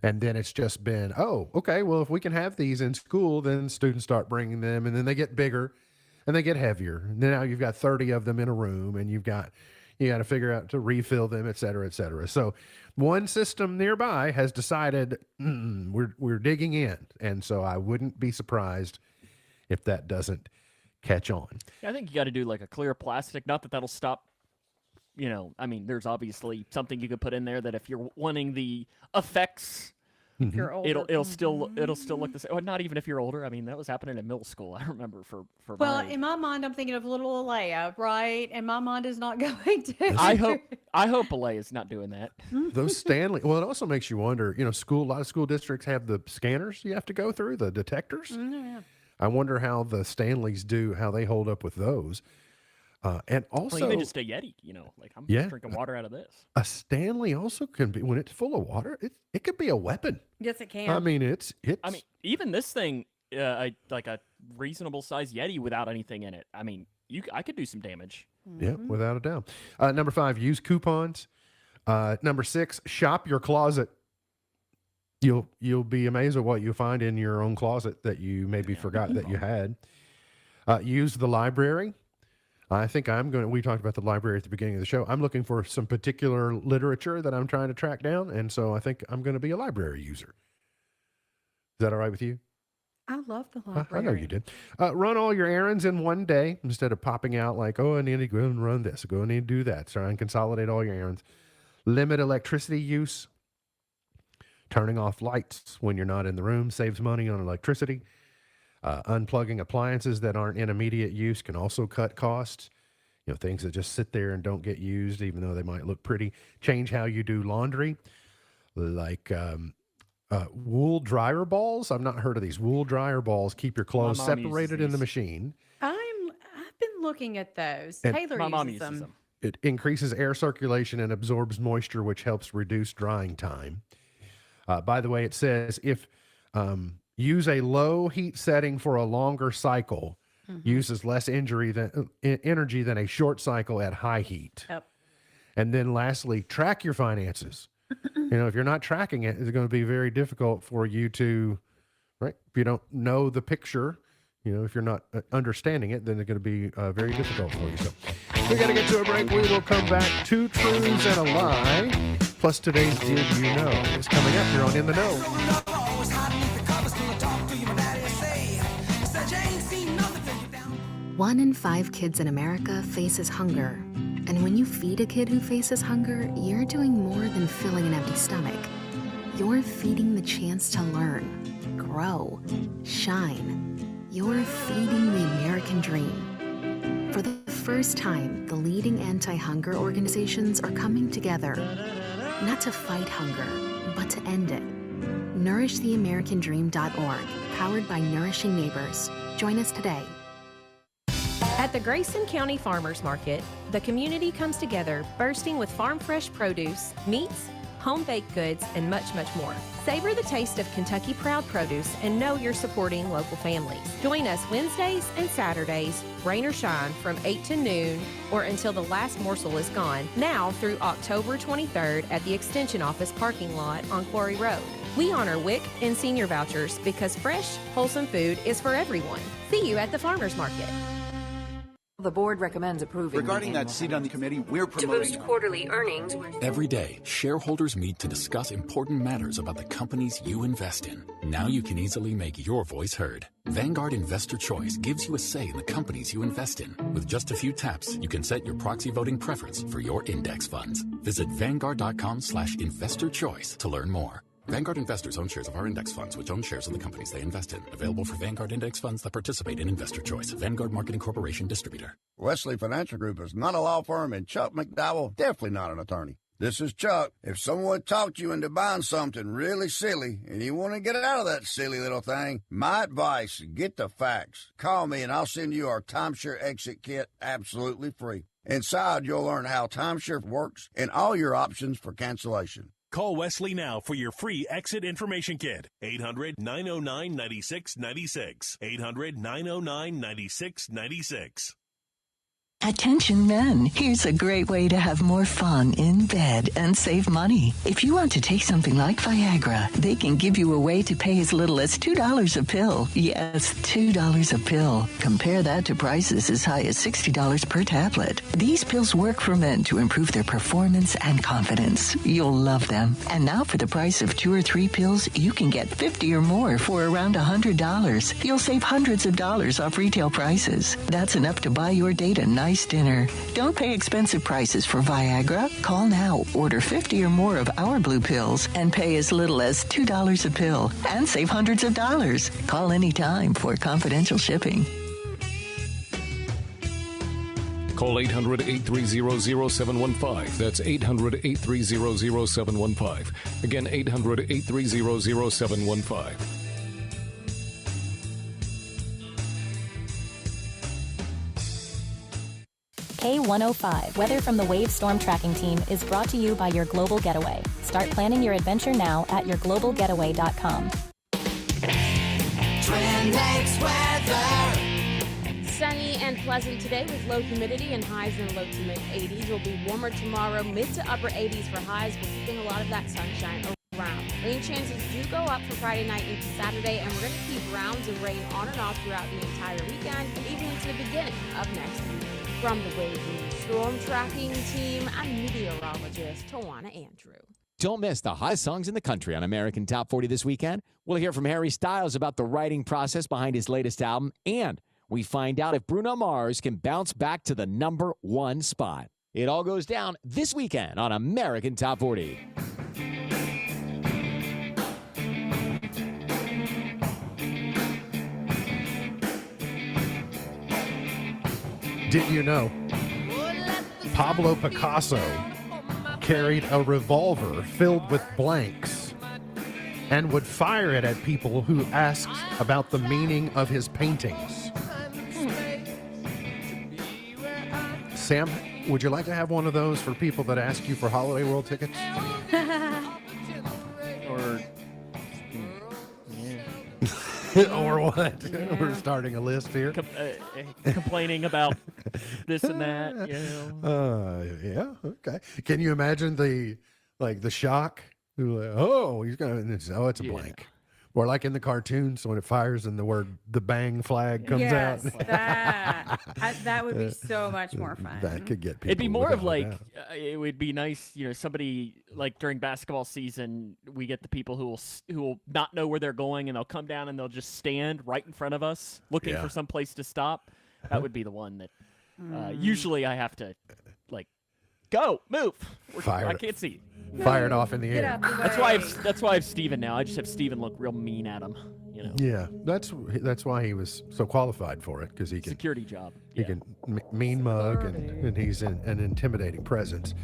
Speaker 1: And then it's just been, okay, well, if we can have these in school, then students start bringing them, and then they get bigger and they get heavier. And then now you've got 30 of them in a room, and you got to figure out to refill them, et cetera, et cetera. So one system nearby has decided we're digging in. And so I wouldn't be surprised if that doesn't catch on.
Speaker 3: I think you got to do like a clear plastic. Not that that'll stop. There's obviously something you could put in there that if you're wanting the effects,
Speaker 2: if you're older,
Speaker 3: it'll still look the same. Well, not even if you're older. I mean, that was happening in middle school. I remember for
Speaker 2: in my mind, I'm thinking of little Alea, right? And my mind is not going to.
Speaker 3: I hope Alea is not doing that.
Speaker 1: Those Stanley. Well, it also makes you wonder. A lot of school districts have the scanners you have to go through, the detectors.
Speaker 2: Yeah.
Speaker 1: I wonder how the Stanleys how they hold up with those. And also,
Speaker 3: even just a Yeti, like I'm drinking water out of this.
Speaker 1: A Stanley also can be, when it's full of water, it could be a weapon.
Speaker 2: Yes, it can.
Speaker 1: I mean, it's.
Speaker 3: I mean, even this thing, like a reasonable size Yeti without anything in it. I mean, I could do some damage.
Speaker 1: Yeah, without a doubt. Number 5, use coupons. Number 6, shop your closet. You'll be amazed at what you find in your own closet that you maybe forgot that you had. Use the library. I think we talked about the library at the beginning of the show. I'm looking for some particular literature that I'm trying to track down. And so I think I'm going to be a library user. Is that all right with you?
Speaker 2: I love the library.
Speaker 1: I know you did. Run all your errands in one day instead of popping out like, I need to go and run this. I need to do that. Try and consolidate all your errands. Limit electricity use. Turning off lights when you're not in the room saves money on electricity. Unplugging appliances that aren't in immediate use can also cut costs. Things that just sit there and don't get used, even though they might look pretty. Change how you do laundry, like wool dryer balls. I've not heard of these. Wool dryer balls keep your clothes separated in the machine.
Speaker 2: I've been looking at those.
Speaker 1: And
Speaker 2: Taylor
Speaker 3: my mom
Speaker 2: uses them.
Speaker 1: It increases air circulation and absorbs moisture, which helps reduce drying time. By the way, it says if use a low heat setting for a longer cycle, uses less energy than a short cycle at high heat.
Speaker 2: Yep.
Speaker 1: And then lastly, track your finances. If you're not tracking it, it's going to be very difficult for you to, right? If you don't know the picture, if you're not understanding it, then it's going to be very difficult for you. So we got to get to a break. We will come back. 2 truths and a lie. Plus today's Did You Know is coming up. You're on In the Know.
Speaker 11: 1 in 5 kids in America faces hunger. And when you feed a kid who faces hunger, you're doing more than filling an empty stomach. You're feeding the chance to learn, grow, shine. You're feeding the American dream. For the first time, the leading anti-hunger organizations are coming together, not to fight hunger, but to end it. NourishTheAmericanDream.org, powered by Nourishing Neighbors. Join us today.
Speaker 5: At the Grayson County Farmers Market, the community comes together, bursting with farm fresh produce, meats, home baked goods, and much, much more. Savor the taste of Kentucky Proud Produce and know you're supporting local families. Join us Wednesdays and Saturdays, rain or shine, from 8 to noon or until the last morsel is gone, now through October 23rd at the Extension Office parking lot on Quarry Road. We honor WIC and senior vouchers because fresh, wholesome food is for everyone. See you at the Farmers Market.
Speaker 12: The board recommends approving.
Speaker 13: Regarding that seat on the committee, we're promoting.
Speaker 12: To boost quarterly earnings.
Speaker 14: Every day, shareholders meet to discuss important matters about the companies you invest in. Now you can easily make your voice heard. Vanguard Investor Choice gives you a say in the companies you invest in. With just a few taps, you can set your proxy voting preference for your index funds. Visit Vanguard.com/investorchoice to learn more. Vanguard investors own shares of our index funds, which own shares of the companies they invest in. Available for Vanguard index funds that participate in Investor Choice. Vanguard Marketing Corporation distributor.
Speaker 15: Wesley Financial Group is not a law firm, and Chuck McDowell definitely not an attorney. This is Chuck. If someone talked you into buying something really silly and you want to get out of that silly little thing, my advice, get the facts. Call me and I'll send you our timeshare exit kit absolutely free. Inside, you'll learn how timeshare works and all your options for cancellation.
Speaker 16: Call Wesley now for your free exit information kit. 800-909-9696. 800-909-9696.
Speaker 17: Attention men, here's a great way to have more fun in bed and save money. If you want to take something like Viagra, they can give you a way to pay as little as $2 a pill. Yes, $2 a pill. Compare that to prices as high as $60 per tablet. These pills work for men to improve their performance and confidence. You'll love them. And now for the price of 2 or 3 pills, you can get 50 or more for around $100. You'll save hundreds of dollars off retail prices. That's enough to buy your date a nice dinner. Don't pay expensive prices for Viagra. Call now, order 50 or more of our blue pills, and pay as little as $2 a pill and save hundreds of dollars. Call anytime for confidential shipping.
Speaker 18: Call 800-830-0715. That's 800-830-0715. Again, 800-830-0715.
Speaker 19: K105, weather from the Wave Storm Tracking Team, is brought to you by Your Global Getaway. Start planning your adventure now at yourglobalgetaway.com.
Speaker 20: Twin Lakes weather. Sunny and pleasant today with low humidity and highs in the low to mid 80s. Will be warmer tomorrow, mid to upper 80s for highs, but keeping a lot of that sunshine around. Rain chances do go up from Friday night into Saturday, and we're going to keep rounds of rain on and off throughout the entire weekend and even into the beginning of next week. From the Wave Storm Tracking Team, I'm meteorologist Tawana Andrew.
Speaker 21: Don't miss the hottest songs in the country on American Top 40 this weekend. We'll hear from Harry Styles about the writing process behind his latest album, and we find out if Bruno Mars can bounce back to the #1 spot. It all goes down this weekend on American Top 40.
Speaker 1: Did you know Pablo Picasso carried a revolver filled with blanks and would fire it at people who asked about the meaning of his paintings? Sam, would you like to have one of those for people that ask you for Holiday World tickets?
Speaker 3: Or
Speaker 1: or what? We're starting a list here.
Speaker 3: Complaining about this and that, you know.
Speaker 1: Yeah, okay. Can you imagine the shock? Oh, he's gonna. It's a blank. Or like in the cartoons when it fires and the word "the bang flag" comes out.
Speaker 2: That would be so much more fun.
Speaker 1: That could get people.
Speaker 3: It'd be more of like
Speaker 1: doubt.
Speaker 3: it would be nice, you know, somebody like during basketball season, we get the people who will not know where they're going and they'll come down and they'll just stand right in front of us looking for some place to stop. That would be the one that usually I have to like go move. I can't see.
Speaker 1: Fired off in the air.
Speaker 3: That's why I have Steven now. I just have Steven look real mean at him. You know.
Speaker 1: Yeah, that's why he was so qualified for it, because he can
Speaker 3: security job.
Speaker 1: He can mean mug and he's an intimidating presence.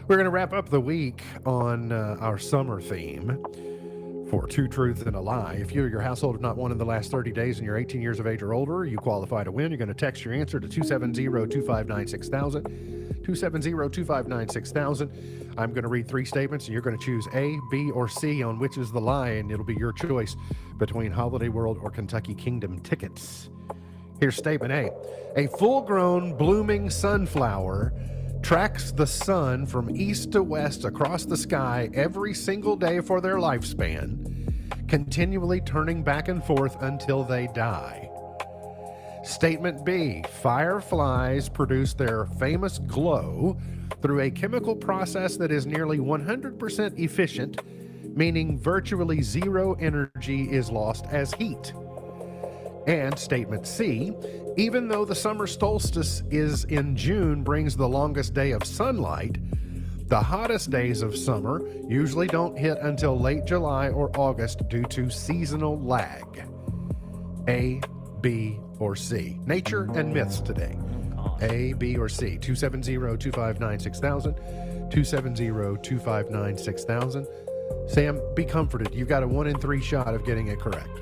Speaker 1: We're going to wrap up the week on our summer theme. for Two Truths and a Lie. If you or your household have not won in the last 30 days and you're 18 years of age or older, you qualify to win. You're going to text your answer to 270-259-6000. 270-259-6000. I'm going to read 3 statements, and you're going to choose A, B, or C on which is the lie, and it'll be your choice between Holiday World or Kentucky Kingdom tickets. Here's statement A. A full-grown, blooming sunflower tracks the sun from east to west across the sky every single day for their lifespan, continually turning back and forth until they die. Statement B. Fireflies produce their famous glow through a chemical process that is nearly 100% efficient, meaning virtually zero energy is lost as heat. And statement C, even though the summer solstice is in June brings the longest day of sunlight, the hottest days of summer usually don't hit until late July or August due to seasonal lag. A, B, or C. Nature and myths today. A, B, or C. 270-259-6000. 270-259-6000. Sam, be comforted. You've got a 1 in 3 shot of getting it correct.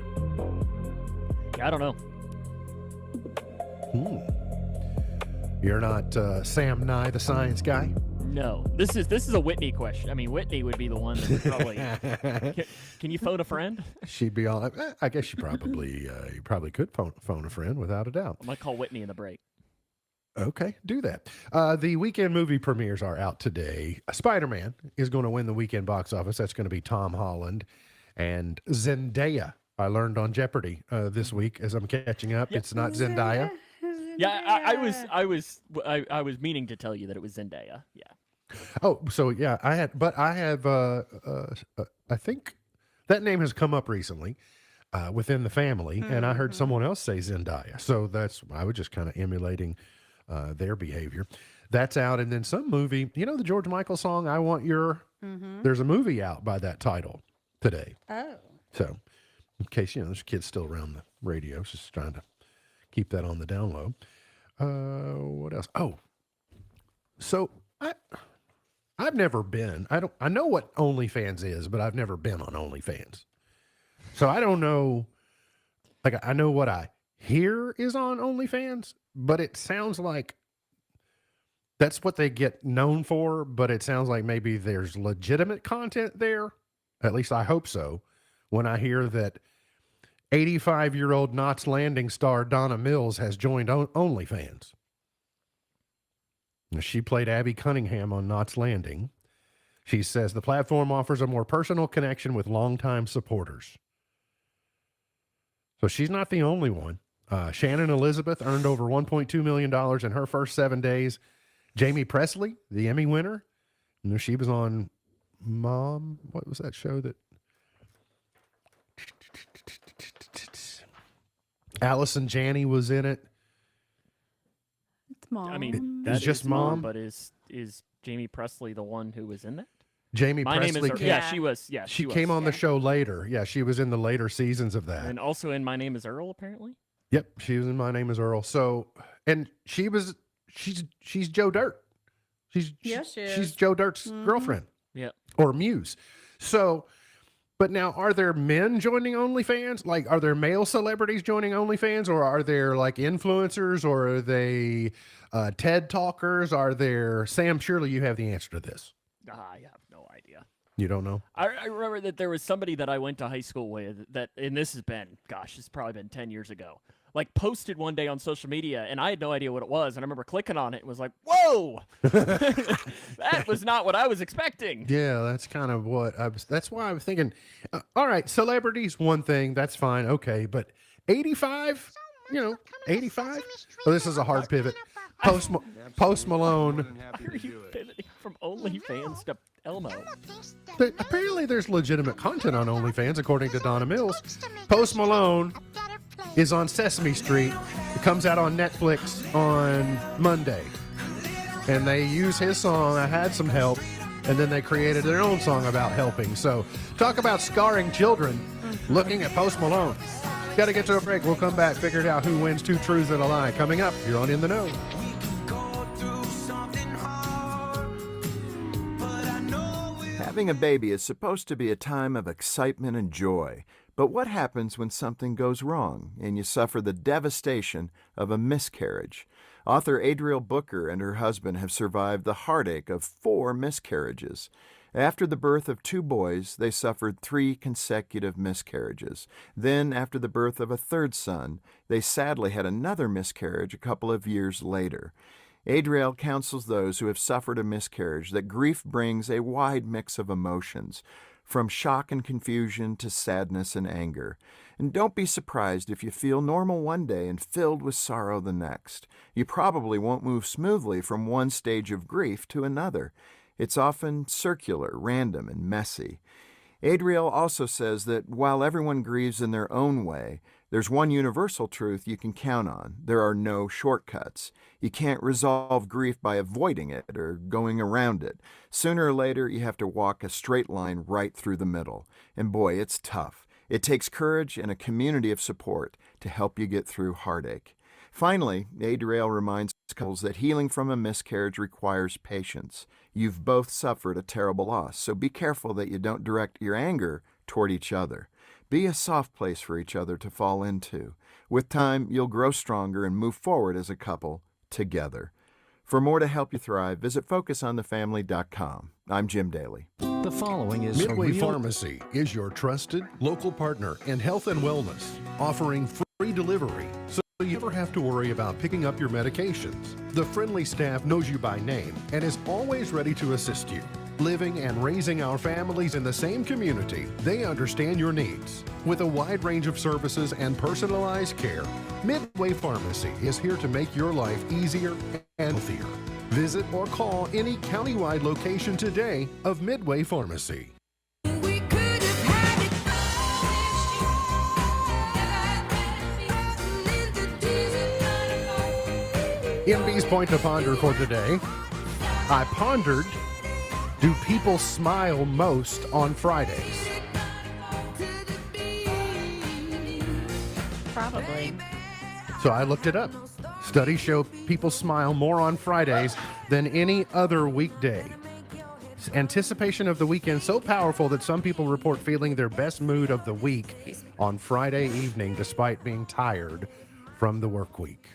Speaker 3: I don't know.
Speaker 1: You're not Sam Nye, the science guy?
Speaker 3: No. This is a Whitney question. I mean, Whitney would be the one that would probably... Can you phone a friend?
Speaker 1: She'd be all... I guess you probably could phone a friend without a doubt.
Speaker 3: I might call Whitney in the break.
Speaker 1: Okay, do that. The weekend movie premieres are out today. Spider-Man is going to win the weekend box office. That's going to be Tom Holland and Zendaya. I learned on Jeopardy this week as I'm catching up. Yep. It's not Zendaya.
Speaker 3: Yeah, I was meaning to tell you that it was Zendaya. Yeah.
Speaker 1: Oh, so yeah, I have. I think that name has come up recently within the family, and I heard someone else say Zendaya. So I was just kind of emulating their behavior. That's out, and then some movie. You know the George Michael song "I Want Your." There's a movie out by that title today.
Speaker 2: Oh.
Speaker 1: So. In case, there's kids still around the radio, just trying to keep that on the down low. What else? Oh, so I've never been. I know what OnlyFans is, but I've never been on OnlyFans. So I don't know. Like, I know what I hear is on OnlyFans, but it sounds like that's what they get known for. But it sounds like maybe there's legitimate content there. At least I hope so. When I hear that 85-year-old Knots Landing star Donna Mills has joined OnlyFans. She played Abby Cunningham on Knots Landing. She says the platform offers a more personal connection with longtime supporters. So she's not the only one. Shannon Elizabeth earned over $1.2 million in her first 7 days. Jamie Presley, the Emmy winner, she was on Mom. What was that show that? Allison Janney was in it.
Speaker 2: It's Mom.
Speaker 3: I mean,
Speaker 1: it's just Mom.
Speaker 3: But is Jamie Presley the one who was in that?
Speaker 1: Jamie
Speaker 3: My
Speaker 1: Presley.
Speaker 3: Name is yeah, she was. Yeah,
Speaker 1: she came on the show later. Yeah, she was in the later seasons of that.
Speaker 3: And also in My Name is Earl, apparently.
Speaker 1: Yep, she was in My Name is Earl. So, and she's Joe Dirt. She's Joe Dirt's girlfriend.
Speaker 3: Yeah.
Speaker 1: Or muse. So. But now, are there men joining OnlyFans? Like, are there male celebrities joining OnlyFans? Or are there, like, influencers? Or are they TED talkers? Are there... Sam, surely you have the answer to this.
Speaker 3: I have no idea.
Speaker 1: You don't know?
Speaker 3: I remember that there was somebody that I went to high school with that, and this has been, it's probably been 10 years ago, like posted one day on social media, and I had no idea what it was. And I remember clicking on it and was like, whoa, that was not what I was expecting.
Speaker 1: Yeah, that's kind of what that's why I was thinking, all right, celebrities, one thing, that's fine. Okay. But 85, 85. Oh, this is a hard pivot. Post Malone.
Speaker 3: Why are you pivoting from OnlyFans to Elmo?
Speaker 1: Apparently there's legitimate content on OnlyFans, according to Donna Mills. Post Malone is on Sesame Street. It comes out on Netflix on Monday. And they use his song, I Had Some Help, and then they created their own song about helping. So talk about scarring children, looking at Post Malone. Got to get to a break. We'll come back, figure out who wins Two Truths and a Lie. Coming up, you're on In the Know.
Speaker 4: Having a baby is supposed to be a time of excitement and joy. But what happens when something goes wrong and you suffer the devastation of a miscarriage? Author Adriel Booker and her husband have survived the heartache of 4 miscarriages. After the birth of 2 boys, they suffered 3 consecutive miscarriages. Then, after the birth of a 3rd son, they sadly had another miscarriage a couple of years later. Adriel counsels those who have suffered a miscarriage that grief brings a wide mix of emotions, from shock and confusion to sadness and anger. And don't be surprised if you feel normal one day and filled with sorrow the next. You probably won't move smoothly from one stage of grief to another. It's often circular, random, and messy. Adriel also says that while everyone grieves in their own way, there's one universal truth you can count on. There are no shortcuts. You can't resolve grief by avoiding it or going around it. Sooner or later, you have to walk a straight line right through the middle. And boy, it's tough. It takes courage and a community of support to help you get through heartache. Finally, Adriel reminds couples that healing from a miscarriage requires patience. You've both suffered a terrible loss, so be careful that you don't direct your anger toward each other. Be a soft place for each other to fall into. With time, you'll grow stronger and move forward as a couple together. For more to help you thrive, visit FocusOnTheFamily.com. I'm Jim Daly.
Speaker 16: The following is
Speaker 1: Midway Pharmacy is your trusted local partner in health and wellness, offering free delivery so you never have to worry about picking up your medications. The friendly staff knows you by name and is always ready to assist you. Living and raising our families in the same community, they understand your needs. With a wide range of services and personalized care, Midway Pharmacy is here to make your life easier and healthier. Visit or call any countywide location today of Midway Pharmacy. MB's Point to Ponder for today. I pondered, do people smile most on Fridays?
Speaker 2: Probably.
Speaker 1: So I looked it up. Studies show people smile more on Fridays than any other weekday. Anticipation of the weekend so powerful that some people report feeling their best mood of the week on Friday evening despite being tired from the work week.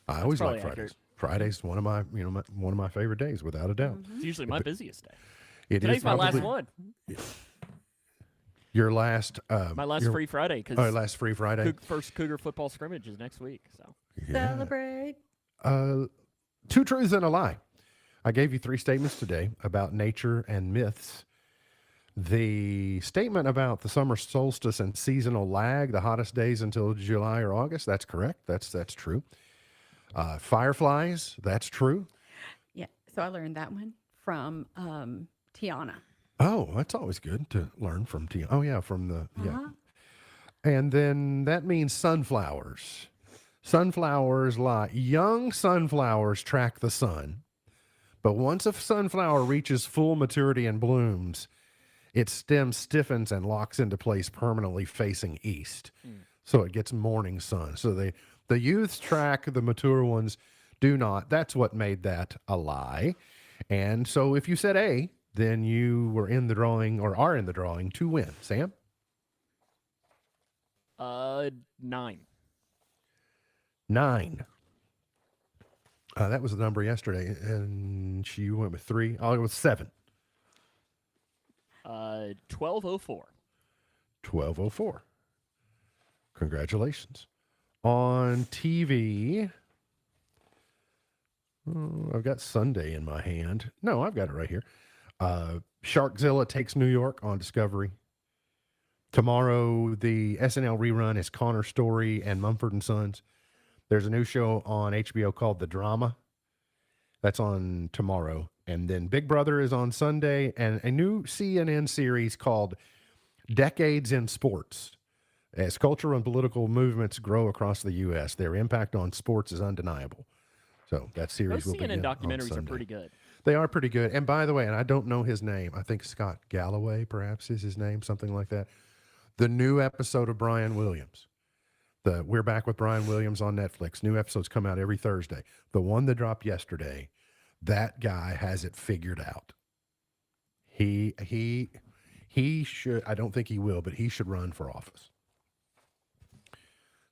Speaker 1: I always like Fridays.
Speaker 3: Accurate.
Speaker 1: Friday's one of my, one of my favorite days, without a doubt.
Speaker 3: It's usually my busiest day.
Speaker 1: Today's
Speaker 3: my last one.
Speaker 1: Your last,
Speaker 3: my last free Friday.
Speaker 1: Last free Friday.
Speaker 3: First Cougar football scrimmage is next week. So
Speaker 2: Celebrate.
Speaker 1: 2 truths and a lie. I gave you 3 statements today about nature and myths. The statement about the summer solstice and seasonal lag, the hottest days until July or August, that's correct. That's true. Fireflies, that's true.
Speaker 2: Yeah. So I learned that one from Tiana.
Speaker 1: Oh, that's always good to learn from Tiana. Oh, yeah, from the, yeah. And then that means sunflowers. Sunflowers lie. Young sunflowers track the sun. But once a sunflower reaches full maturity and blooms, its stem stiffens and locks into place permanently facing east. So it gets morning sun. So the youths track, the mature ones do not. That's what made that a lie. And so if you said A, then you were in the drawing or are in the drawing to win. Sam?
Speaker 3: 9.
Speaker 1: 9. That was the number yesterday, and she went with 3. Oh, it was 7.
Speaker 3: 1204.
Speaker 1: 1204. Congratulations. On TV, I've got Sunday in my hand. No, I've got it right here. Sharkzilla takes New York on Discovery. Tomorrow, the SNL rerun is Connor Story and Mumford & Sons. There's a new show on HBO called The Drama. That's on tomorrow. And then Big Brother is on Sunday, and a new CNN series called Decades in Sports. As cultural and political movements grow across the U.S., their impact on sports is undeniable. So that series
Speaker 3: Those
Speaker 1: will be
Speaker 3: CNN
Speaker 1: on
Speaker 3: documentaries are
Speaker 1: Sunday.
Speaker 3: pretty good.
Speaker 1: They are pretty good. And by the way, and I don't know his name, I think Scott Galloway perhaps is his name, something like that. The new episode of Brian Williams. We're Back with Brian Williams on Netflix. New episodes come out every Thursday. The one that dropped yesterday, that guy has it figured out. He should. I don't think he will, but he should run for office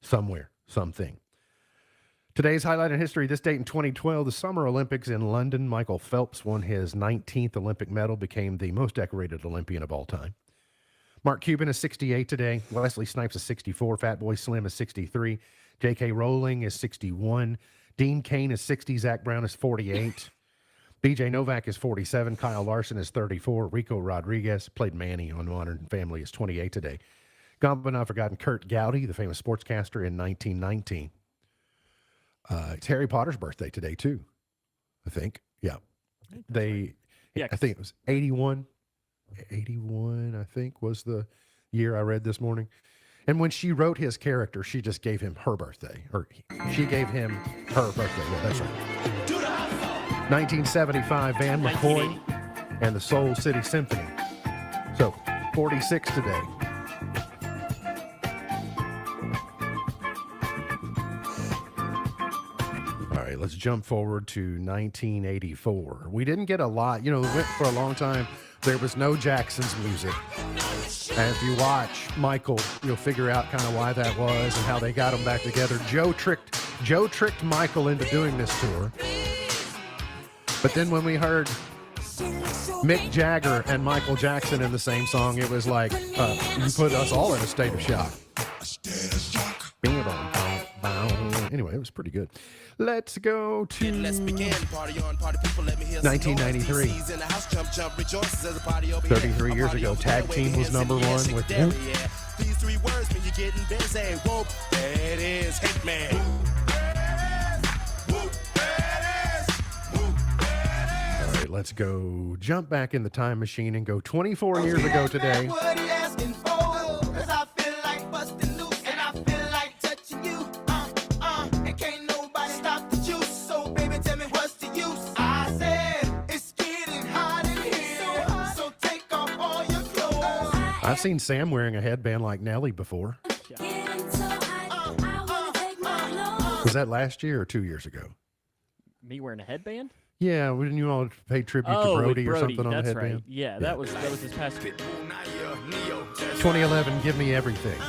Speaker 1: somewhere, something. Today's highlight in history, this date in 2012, the Summer Olympics in London. Michael Phelps won his 19th Olympic medal, became the most decorated Olympian of all time. Mark Cuban is 68 today. Wesley Snipes is 64. Fatboy Slim is 63. J.K. Rowling is 61. Dean Cain is 60. Zach Brown is 48. B.J. Novak is 47. Kyle Larson is 34. Rico Rodriguez, played Manny on Modern Family, is 28 today. Gone but not forgotten, Kurt Gowdy, the famous sportscaster in 1919. It's Harry Potter's birthday today, too, I think. Yeah. I think it was 81. 81, I think, was the year I read this morning. And when she wrote his character, she just gave him her birthday. Or she gave him her birthday. Yeah, that's right. 1975, Van McCoy and the Soul City Symphony. So, 46 today. All right, let's jump forward to 1984. We didn't get a lot. You know, we went for a long time. There was no Jackson's music. And if you watch Michael, you'll figure out kind of why that was and how they got them back together. Joe tricked Michael into doing this tour. But then when we heard Mick Jagger and Michael Jackson in the same song, it was like, you put us all in a state of shock. Anyway, it was pretty good. Let's go to 1993. 33 years ago, Tag Team was number one with Whoop.
Speaker 6: These three words mean you're getting busy. Whoop, there it is, Hitman.
Speaker 1: All right, let's go jump back in the time machine and go 24 years ago today. I've seen Sam wearing a headband like Nelly before. Was that last year or 2 years ago?
Speaker 3: Me wearing a headband?
Speaker 1: Yeah, wouldn't you all pay tribute to Brody or something on the headband?
Speaker 3: Right. Yeah, that was this past year.
Speaker 1: 2011, Give Me Everything.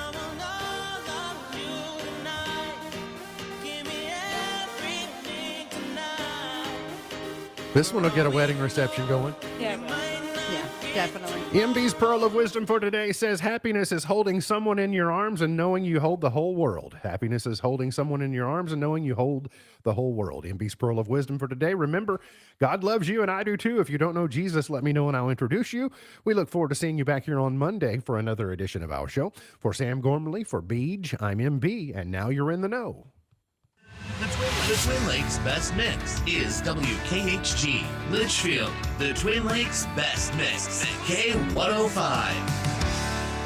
Speaker 1: This one will get a wedding reception going.
Speaker 2: Yeah, definitely.
Speaker 1: MB's Pearl of Wisdom for today says, happiness is holding someone in your arms and knowing you hold the whole world. Happiness is holding someone in your arms and knowing you hold the whole world. MB's Pearl of Wisdom for today. Remember, God loves you and I do too. If you don't know Jesus, let me know and I'll introduce you. We look forward to seeing you back here on Monday for another edition of our show. For Sam Gormley, for Beej, I'm MB, and now you're in the know.
Speaker 22: The Twin Lakes Best Mix is WKHG Litchfield. The Twin Lakes Best Mix, K105.